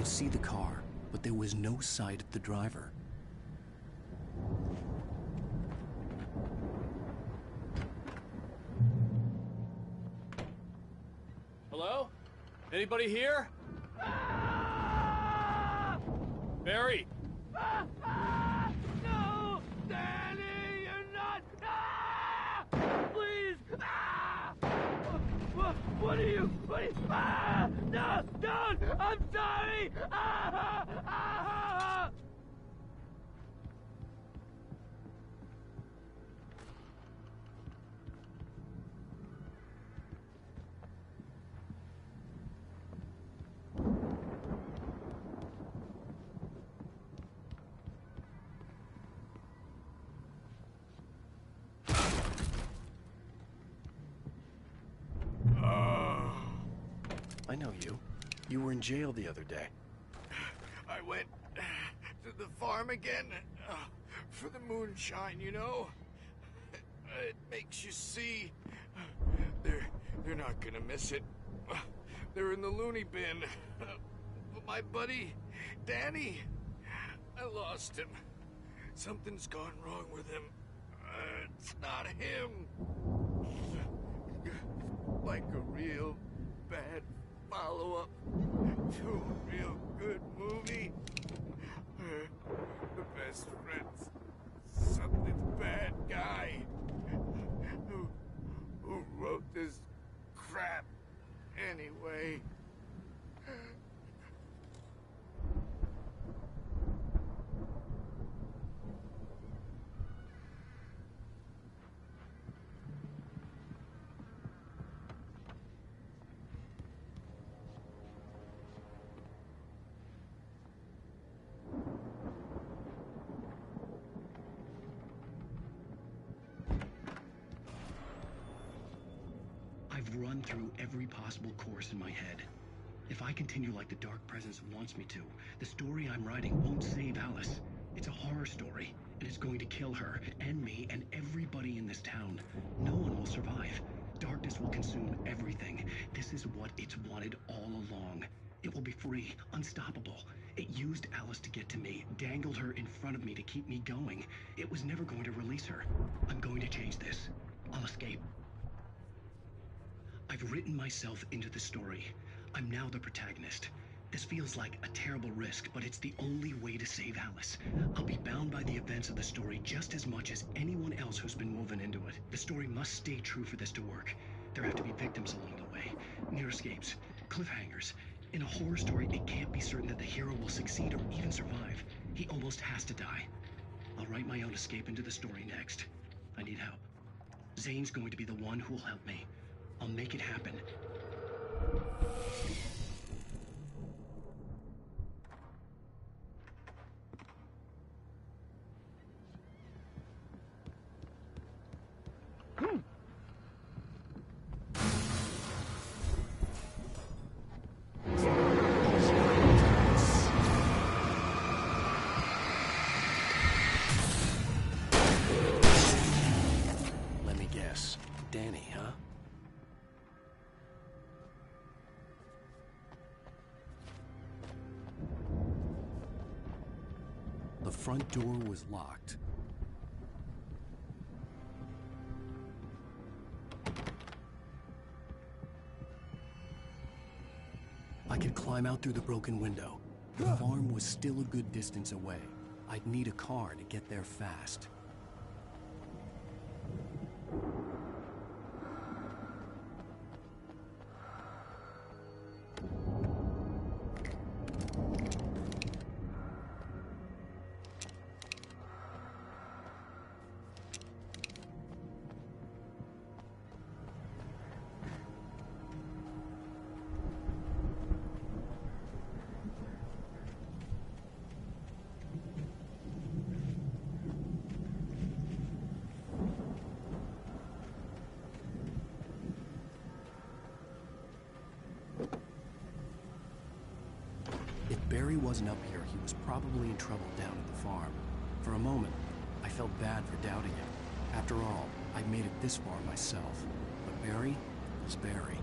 See the car, but there was no sight of the driver. Hello? Anybody here? Barry! No! Danny, you're not! Please! What are you? No! Don't! I'm sorry! I know you. You were in jail the other day. I went to the farm again for the moonshine, you know? It makes you see. They're not gonna miss it. They're in the loony bin. But my buddy, Danny, I lost him. Something's gone wrong with him. It's not him. Like a real bad follow-up to a real good movie. The best friend's something bad guy who wrote this crap anyway. I've run through every possible course in my head. If I continue like the Dark Presence wants me to, the story I'm writing won't save Alice. It's a horror story, and it's going to kill her, and me, and everybody in this town. No one will survive. Darkness will consume everything. This is what it's wanted all along. It will be free, unstoppable. It used Alice to get to me, dangled her in front of me to keep me going. It was never going to release her. I'm going to change this. I'll escape. I've written myself into the story. I'm now the protagonist. This feels like a terrible risk, but it's the only way to save Alice. I'll be bound by the events of the story just as much as anyone else who's been woven into it. The story must stay true for this to work. There have to be victims along the way, near escapes, cliffhangers. In a horror story, it can't be certain that the hero will succeed or even survive. He almost has to die. I'll write my own escape into the story next. I need help. Zane's going to be the one who'll help me. I'll make it happen. Let me guess. Danny, huh? The front door was locked. I could climb out through the broken window. The farm was still a good distance away. I'd need a car to get there fast. If Barry wasn't up here, he was probably in trouble down at the farm. For a moment, I felt bad for doubting him. After all, I'd made it this far myself. But Barry was Barry.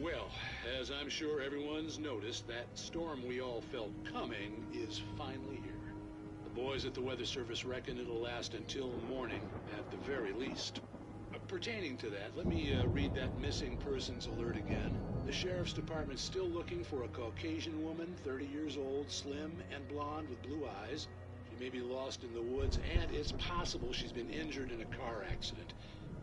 Well, as I'm sure everyone's noticed, that storm we all felt coming is finally here. The boys at the Weather Service reckon it'll last until morning, at the very least. Pertaining to that, let me read that missing persons alert again. The Sheriff's Department's still looking for a Caucasian woman, 30 years old, slim and blonde with blue eyes. She may be lost in the woods, and it's possible she's been injured in a car accident.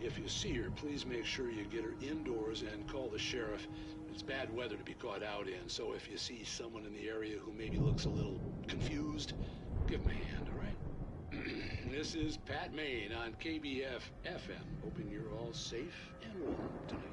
If you see her, please make sure you get her indoors and call the sheriff. It's bad weather to be caught out in, so if you see someone in the area who maybe looks a little confused, give them a hand, all right? This is Pat Maine on KBF FM, hoping you're all safe and warm tonight.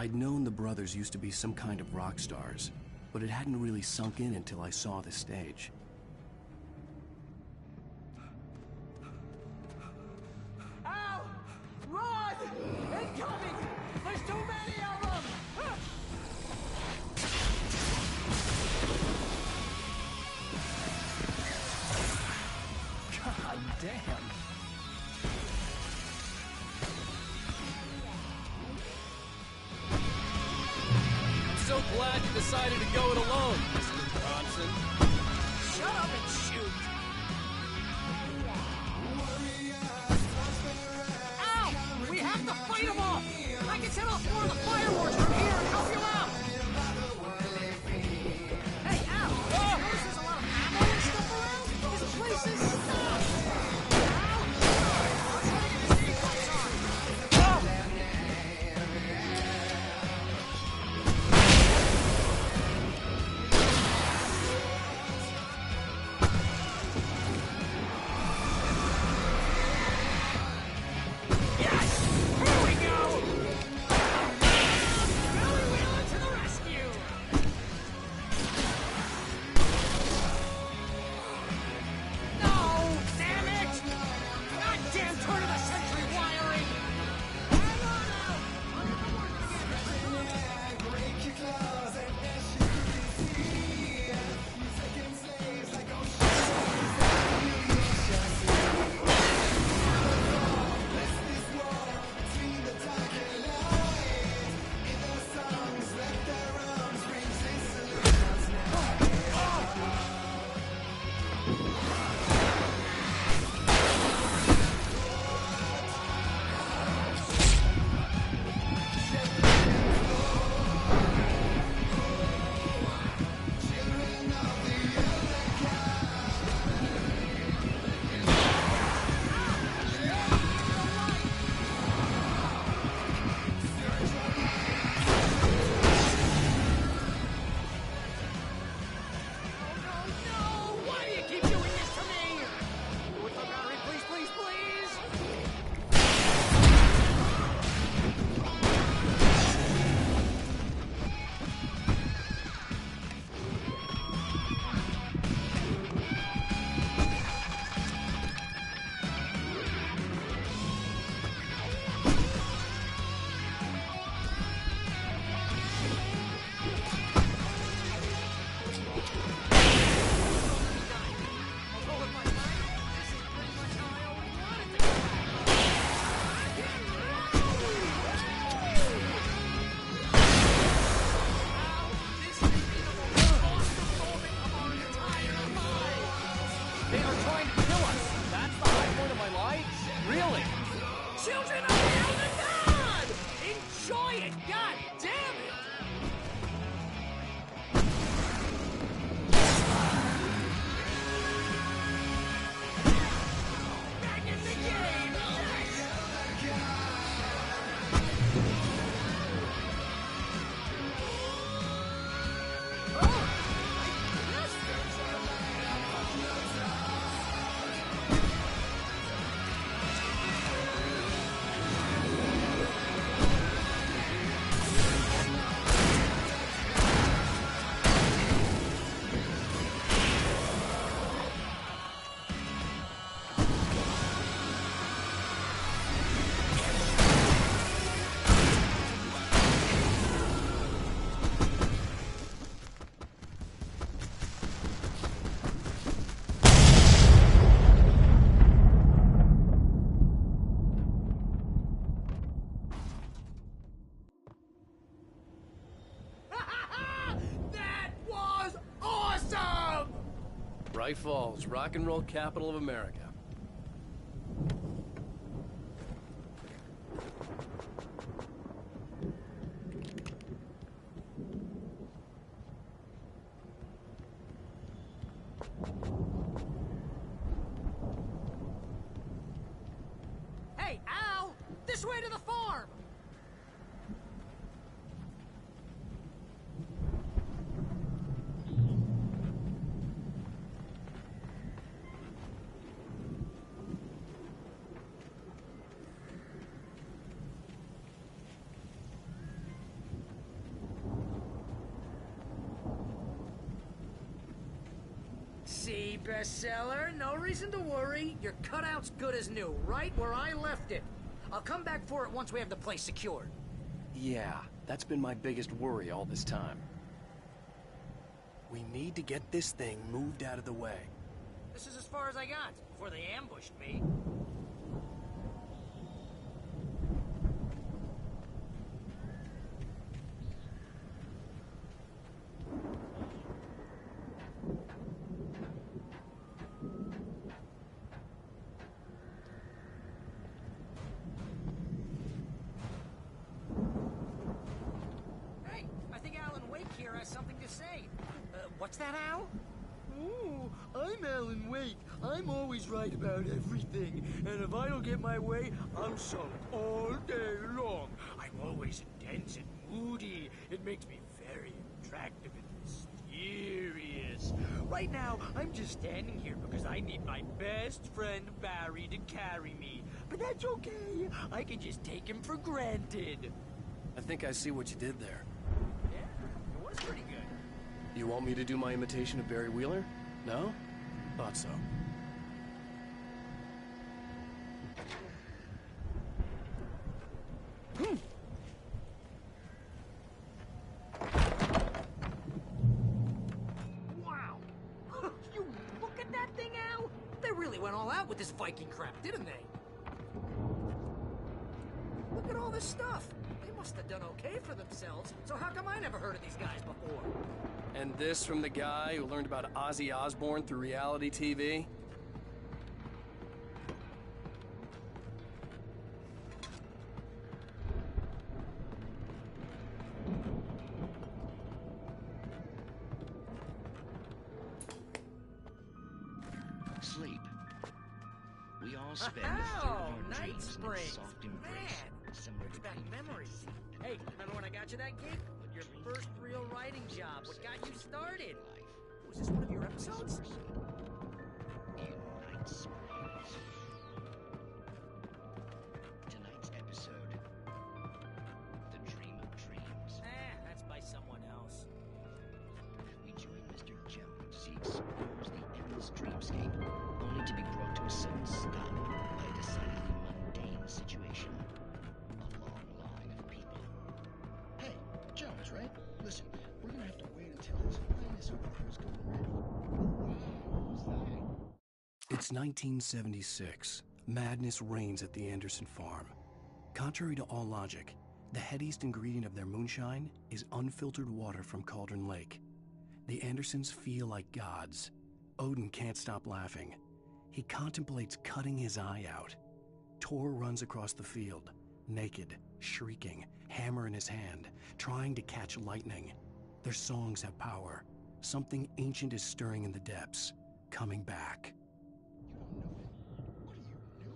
I'd known the brothers used to be some kind of rock stars, but it hadn't really sunk in until I saw the stage. Al! Run! Incoming! There's too many of them! God damn. I'm so glad you decided to go it alone, Mr. Bronson. Shut up and shoot! Ow! We have to fight them off! I can set off more of the fireworks from here and help you out! Hey, Al! Notice there's a lot of ammo and stuff around? This place is stuffed! Al! I'm trying to get the stage lights on! Children of the Elder God! Enjoy it, god damn it! Back in the game! Bright Falls, rock and roll capital of America. Hey, Al! This way to the farm! bestseller. No reason to worry. Your cutout's good as new, right where I left it. I'll come back for it once we have the place secured. Yeah, that's been my biggest worry all this time. We need to get this thing moved out of the way. This is as far as I got before they ambushed me. Hey, I think Alan Wake here has something to say. What's that, Al? Ooh, I'm Alan Wake. I'm always right about everything. And if I don't get my way, I'm sulk all day long. I'm always intense and moody. It makes me very attractive and mysterious. Right now, I'm just standing here because I need my best friend Barry to carry me. But that's okay. I can just take him for granted. I think I see what you did there. Yeah, it was pretty good. You want me to do my imitation of Barry Wheeler? No? Thought so. Wow! You look at that thing, Al! They really went all out with this Viking crap, didn't they? Look at all this stuff! They must have done okay for themselves, so how come I never heard of these guys before? And this from the guy who learned about Ozzy Osbourne through reality TV? Sleep. We all spend a third Oh, of our Night dreams in Springs! its soft embrace, Man! similar Brings to back pain. memories. Hey, remember when I got you that gig? Your first real writing job. What got you started? Was this one of your episodes? In Night Springs. Tonight's episode, The Dream of Dreams. That's by someone else. We join Mr. Jones as he explores the endless dreamscape, only to be brought to a sudden stop by a decidedly mundane situation. A long line of people. Hey, Jones, right? Listen, we're gonna have to wait until his finest workers come ready. Wow, who's that? It's 1976. Madness reigns at the Anderson farm. Contrary to all logic, the headiest ingredient of their moonshine is unfiltered water from Cauldron Lake. The Andersons feel like gods. Odin can't stop laughing. He contemplates cutting his eye out. Tor runs across the field, naked, shrieking, hammer in his hand, trying to catch lightning. Their songs have power. Something ancient is stirring in the depths, coming back. You don't know him. What are you, new?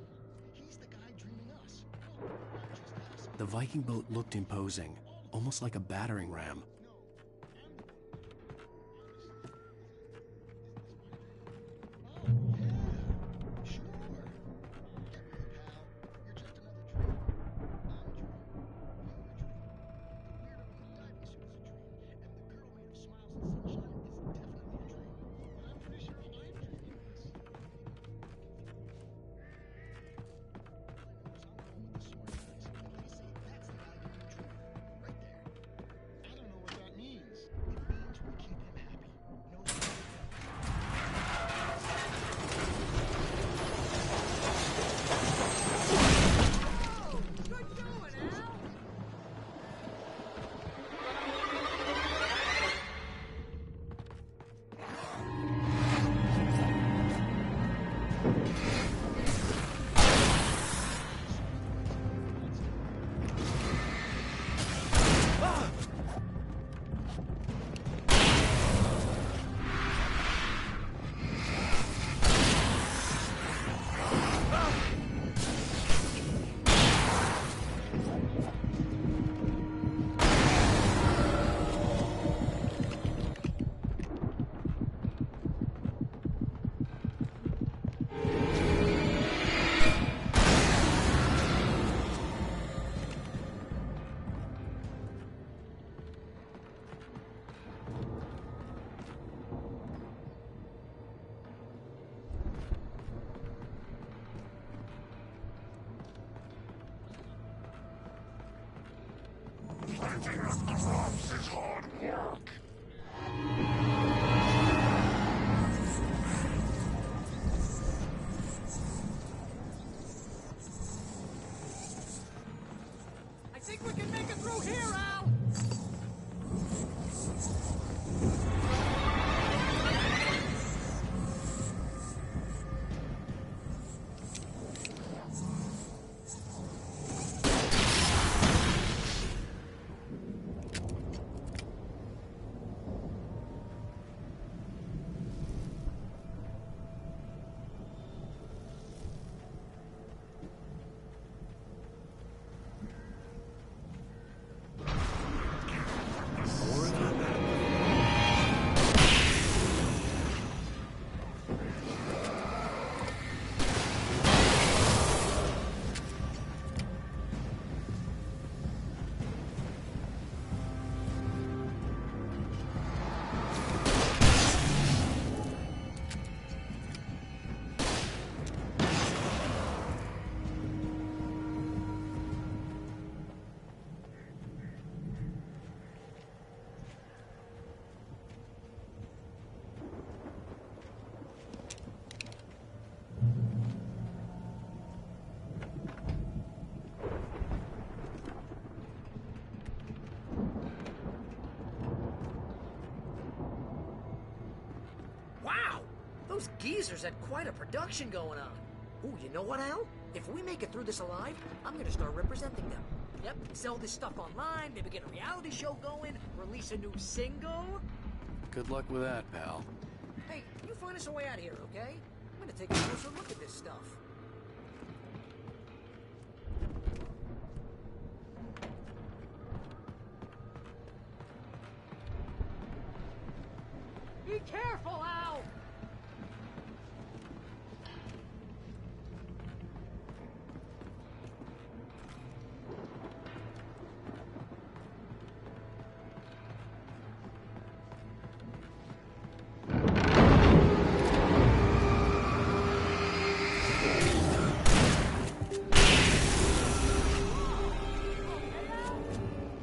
He's the guy dreaming us. Well, not just us. The Viking boat looked imposing, almost like a battering ram. Emptiness disrupts his hard work. I think we can make it through here, Al! Wow! Those geezers had quite a production going on. Ooh, you know what, Al? If we make it through this alive, I'm gonna start representing them. Yep, sell this stuff online, maybe get a reality show going, release a new single. Good luck with that, pal. Hey, you find us a way out of here, okay? I'm gonna take a closer look at this stuff. Be careful, Al!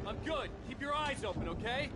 I'm good. Keep your eyes open, okay?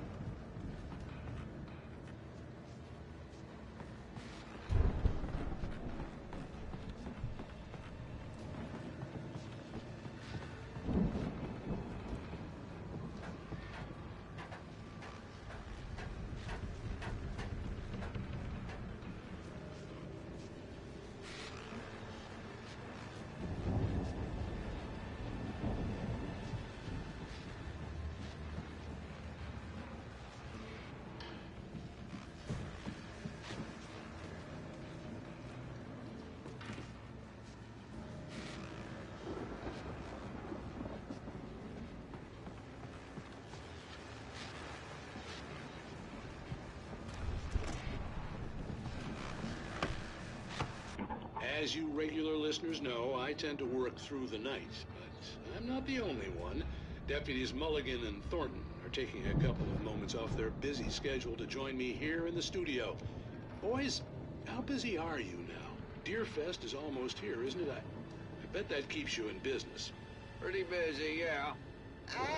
As you regular listeners know, I tend to work through the night, but I'm not the only one. Deputies Mulligan and Thornton are taking a couple of moments off their busy schedule to join me here in the studio. Boys, how busy are you now? Deerfest is almost here, isn't it? I bet that keeps you in business. Pretty busy, yeah.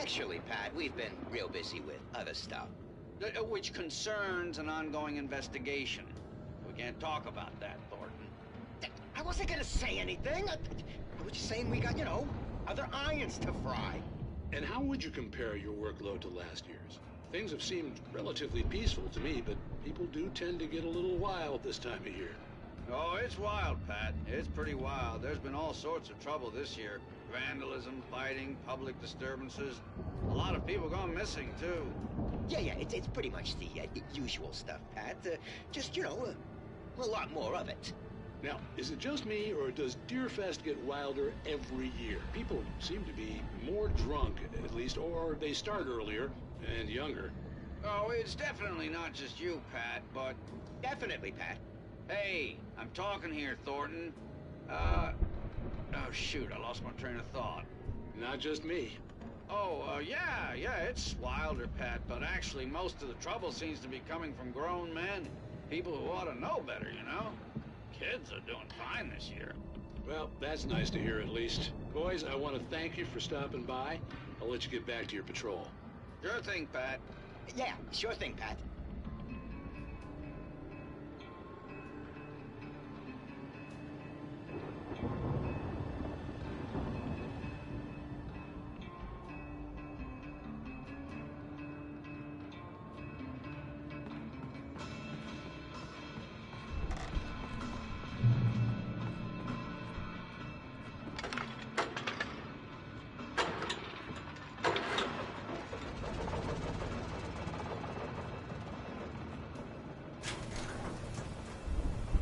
Actually, Pat, we've been real busy with other stuff, which concerns an ongoing investigation. We can't talk about that, Thornton. I wasn't gonna say anything. I was just saying we got, other irons to fry. And how would you compare your workload to last year's? Things have seemed relatively peaceful to me, but people do tend to get a little wild this time of year. Oh, it's wild, Pat. It's pretty wild. There's been all sorts of trouble this year. Vandalism, fighting, public disturbances. A lot of people gone missing, too. Yeah, it's pretty much the usual stuff, Pat. Just, a lot more of it. Now, is it just me, or does Deerfest get wilder every year? People seem to be more drunk, at least, or they start earlier and younger. Oh, it's definitely not just you, Pat, but... Definitely, Pat. Hey, I'm talking here, Thornton. Oh, shoot, I lost my train of thought. Not just me. Oh, yeah, it's wilder, Pat, but actually most of the trouble seems to be coming from grown men. People who ought to know better, Kids are doing fine this year. Well, that's nice to hear at least. Boys, I want to thank you for stopping by. I'll let you get back to your patrol. Sure thing, Pat. Yeah, sure thing, Pat.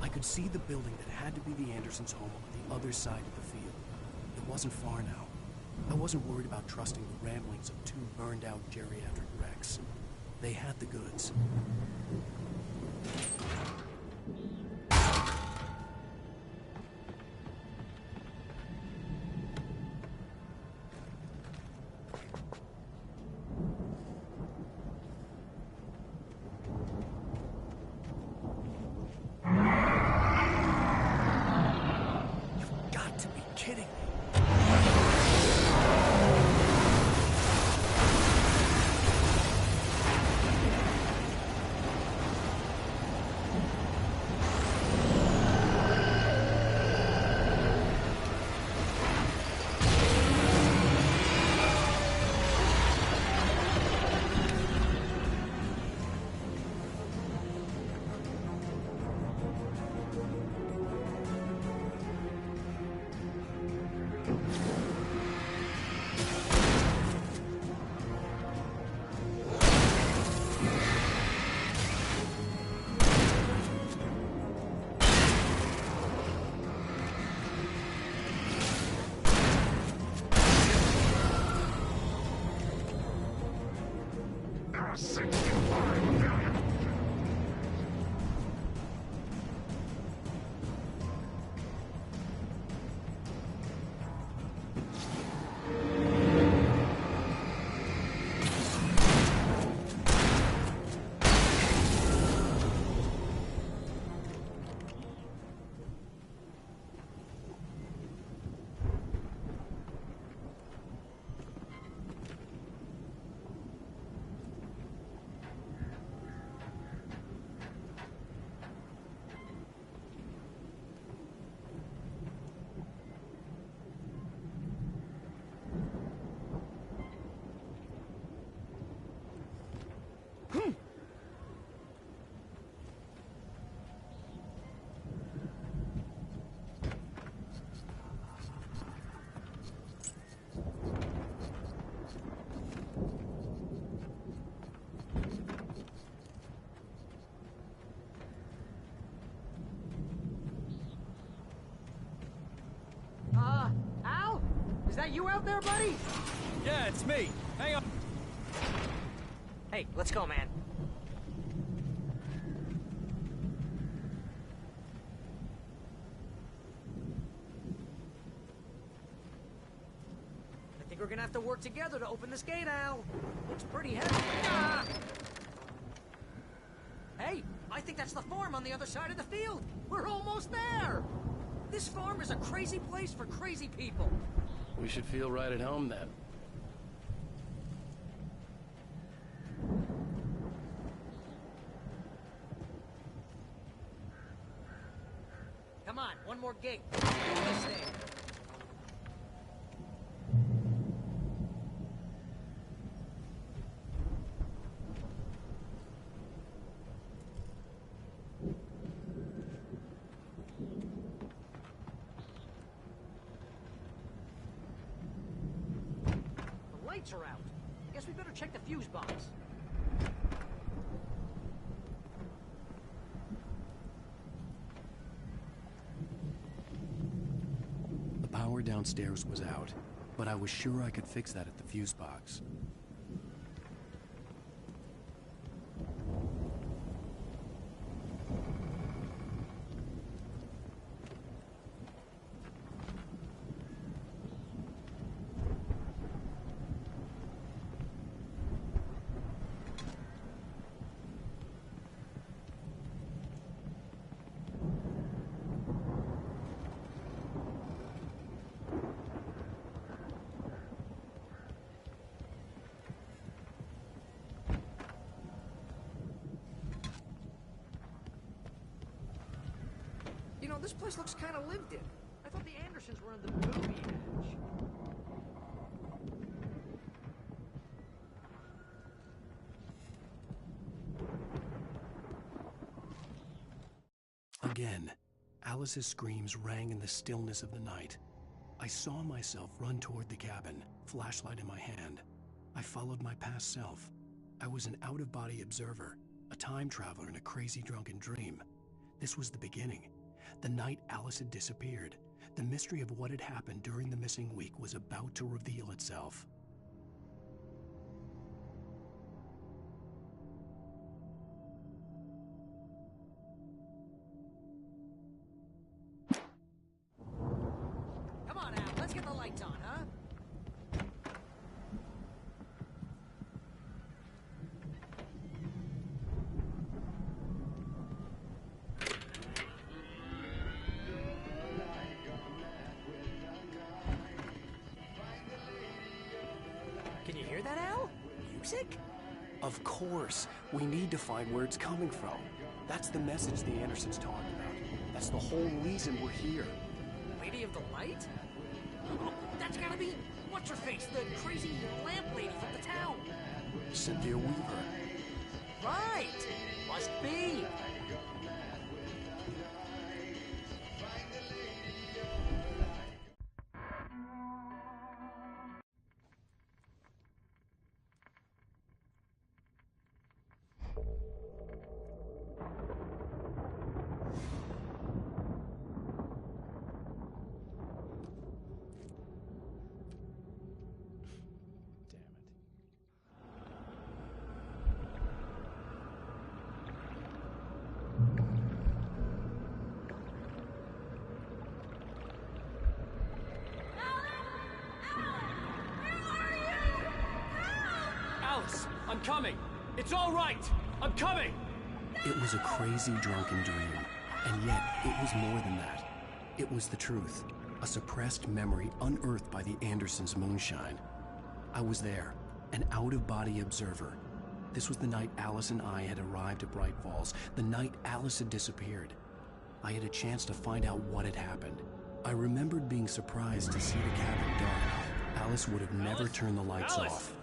I could see the building that had to be the Andersons' home on the other side of the field. It wasn't far now. I wasn't worried about trusting the ramblings of two burned-out geriatric wrecks. They had the goods. Al? Is that you out there, buddy? Yeah, it's me. Hang on. Hey, let's go, man. I think we're gonna have to work together to open this gate, Al. Looks pretty heavy. Ah! Hey, I think that's the farm on the other side of the field. We're almost there. This farm is a crazy place for crazy people. We should feel right at home then. Come on, one more gate. This thing. The lights are out. Guess we better check the fuse box. The power downstairs was out, but I was sure I could fix that at the fuse box. this place looks kind of lived in. I thought the Andersons were on the movie edge. Again, Alice's screams rang in the stillness of the night. I saw myself run toward the cabin, flashlight in my hand. I followed my past self. I was an out-of-body observer, a time traveler in a crazy drunken dream. This was the beginning. The night Alice had disappeared. The mystery of what had happened during the missing week was about to reveal itself. Come on, Al, let's get the lights on, huh? Can you hear that, Al? Music? Of course. We need to find where it's coming from. That's the message the Andersons talked about. That's the whole reason we're here. Lady of the Light? Oh, that's gotta be... What's-her-face? The crazy lamp lady from the town. Cynthia Weaver. Right! Must be. Alice, I'm coming. It's all right. I'm coming. It was a crazy drunken dream, and yet it was more than that. It was the truth, a suppressed memory unearthed by the Andersons' moonshine. I was there, an out-of-body observer. This was the night Alice and I had arrived at Bright Falls, the night Alice had disappeared. I had a chance to find out what had happened. I remembered being surprised to see the cabin dark. Alice would have never turned the lights off.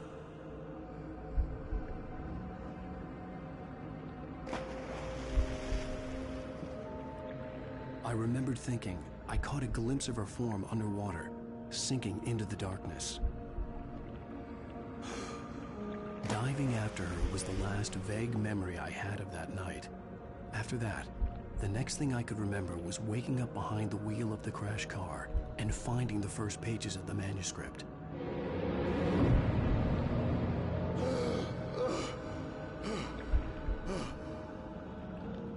I remembered thinking I caught a glimpse of her form underwater, sinking into the darkness. Diving after her was the last vague memory I had of that night. After that, the next thing I could remember was waking up behind the wheel of the crashed car and finding the first pages of the manuscript.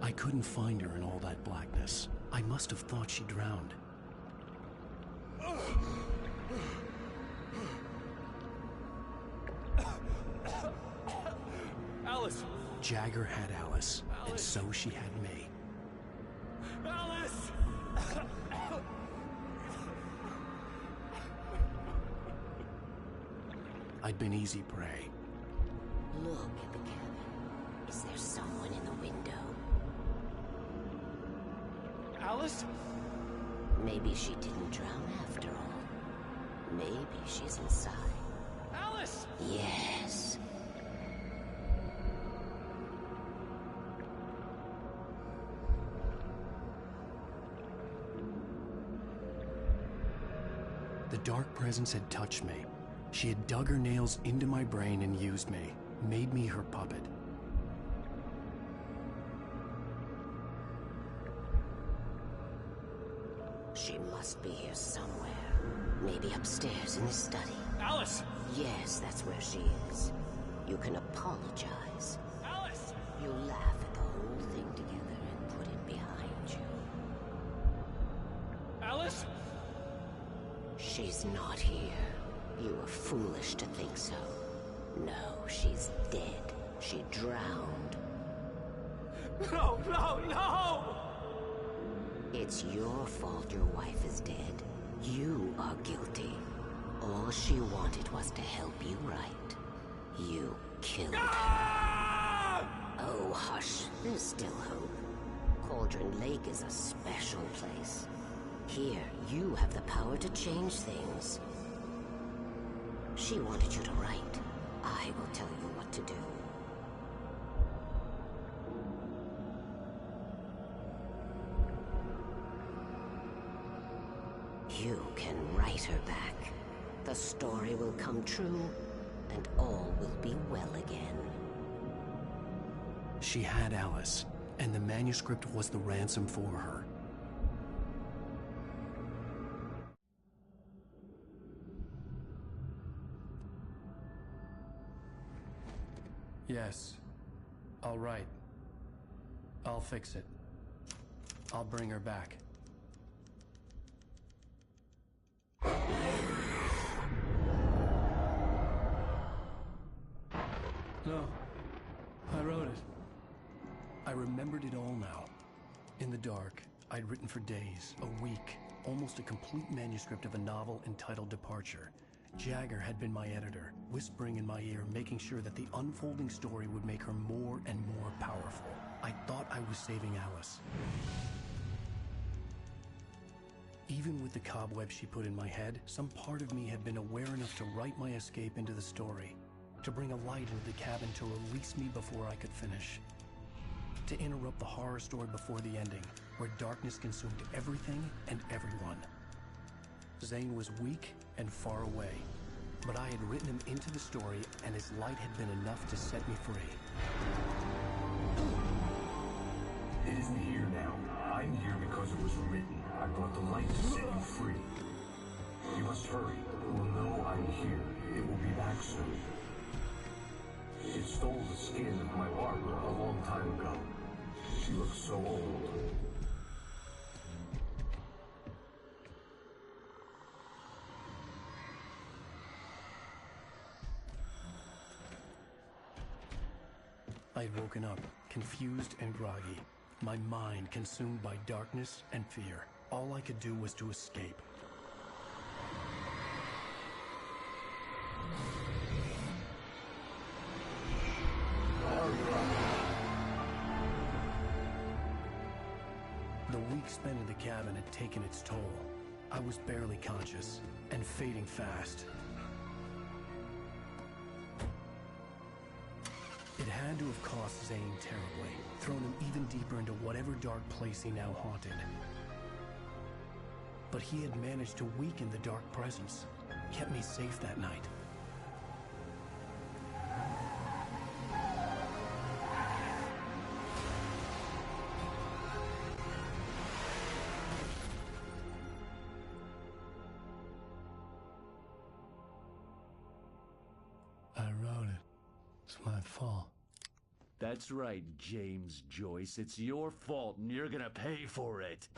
I couldn't find her in all that blackness. I must have thought she drowned. Alice! Jagger had Alice, and so she had me. Alice! I'd been easy prey. Look at the cabin. Is there someone in the window? Alice? Maybe she didn't drown after all. Maybe she's inside. Alice! Yes. The dark presence had touched me. She had dug her nails into my brain and used me, made me her puppet. She must be here somewhere. Maybe upstairs in the study. Alice! Yes, that's where she is. You can apologize. Alice! You'll laugh at the whole thing together and put it behind you. Alice? She's not here. You were foolish to think so. No, she's dead. She drowned. No, no, no! It's your fault your wife is dead. You are guilty. All she wanted was to help you right. You killed her. Oh, hush. There's still hope. Cauldron Lake is a special place. Here, you have the power to change things. She wanted you to write. I will tell you what to do. You can write her back. The story will come true, and all will be well again. She had Alice, and the manuscript was the ransom for her. Yes. All right. I'll fix it. I'll bring her back. No. I wrote it. I remembered it all now. In the dark, I'd written for days, a week, almost a complete manuscript of a novel entitled Departure. Jagger had been my editor, whispering in my ear, making sure that the unfolding story would make her more and more powerful. I thought I was saving Alice. Even with the cobweb she put in my head, some part of me had been aware enough to write my escape into the story, to bring a light into the cabin to release me before I could finish. To interrupt the horror story before the ending, where darkness consumed everything and everyone. Zane was weak and far away, but I had written him into the story, and his light had been enough to set me free. It isn't here now. I'm here because it was written. I brought the light to set you free. You must hurry. It will know I'm here. It will be back soon. It stole the skin of my Barbara a long time ago. She looks so old. I had woken up, confused and groggy, my mind consumed by darkness and fear. All I could do was to escape. The week spent in the cabin had taken its toll. I was barely conscious, and fading fast. It had to have cost Zane terribly, thrown him even deeper into whatever dark place he now haunted. But he had managed to weaken the dark presence, kept me safe that night. I wrote it. It's my fault. That's right, James Joyce. It's your fault, and you're gonna pay for it.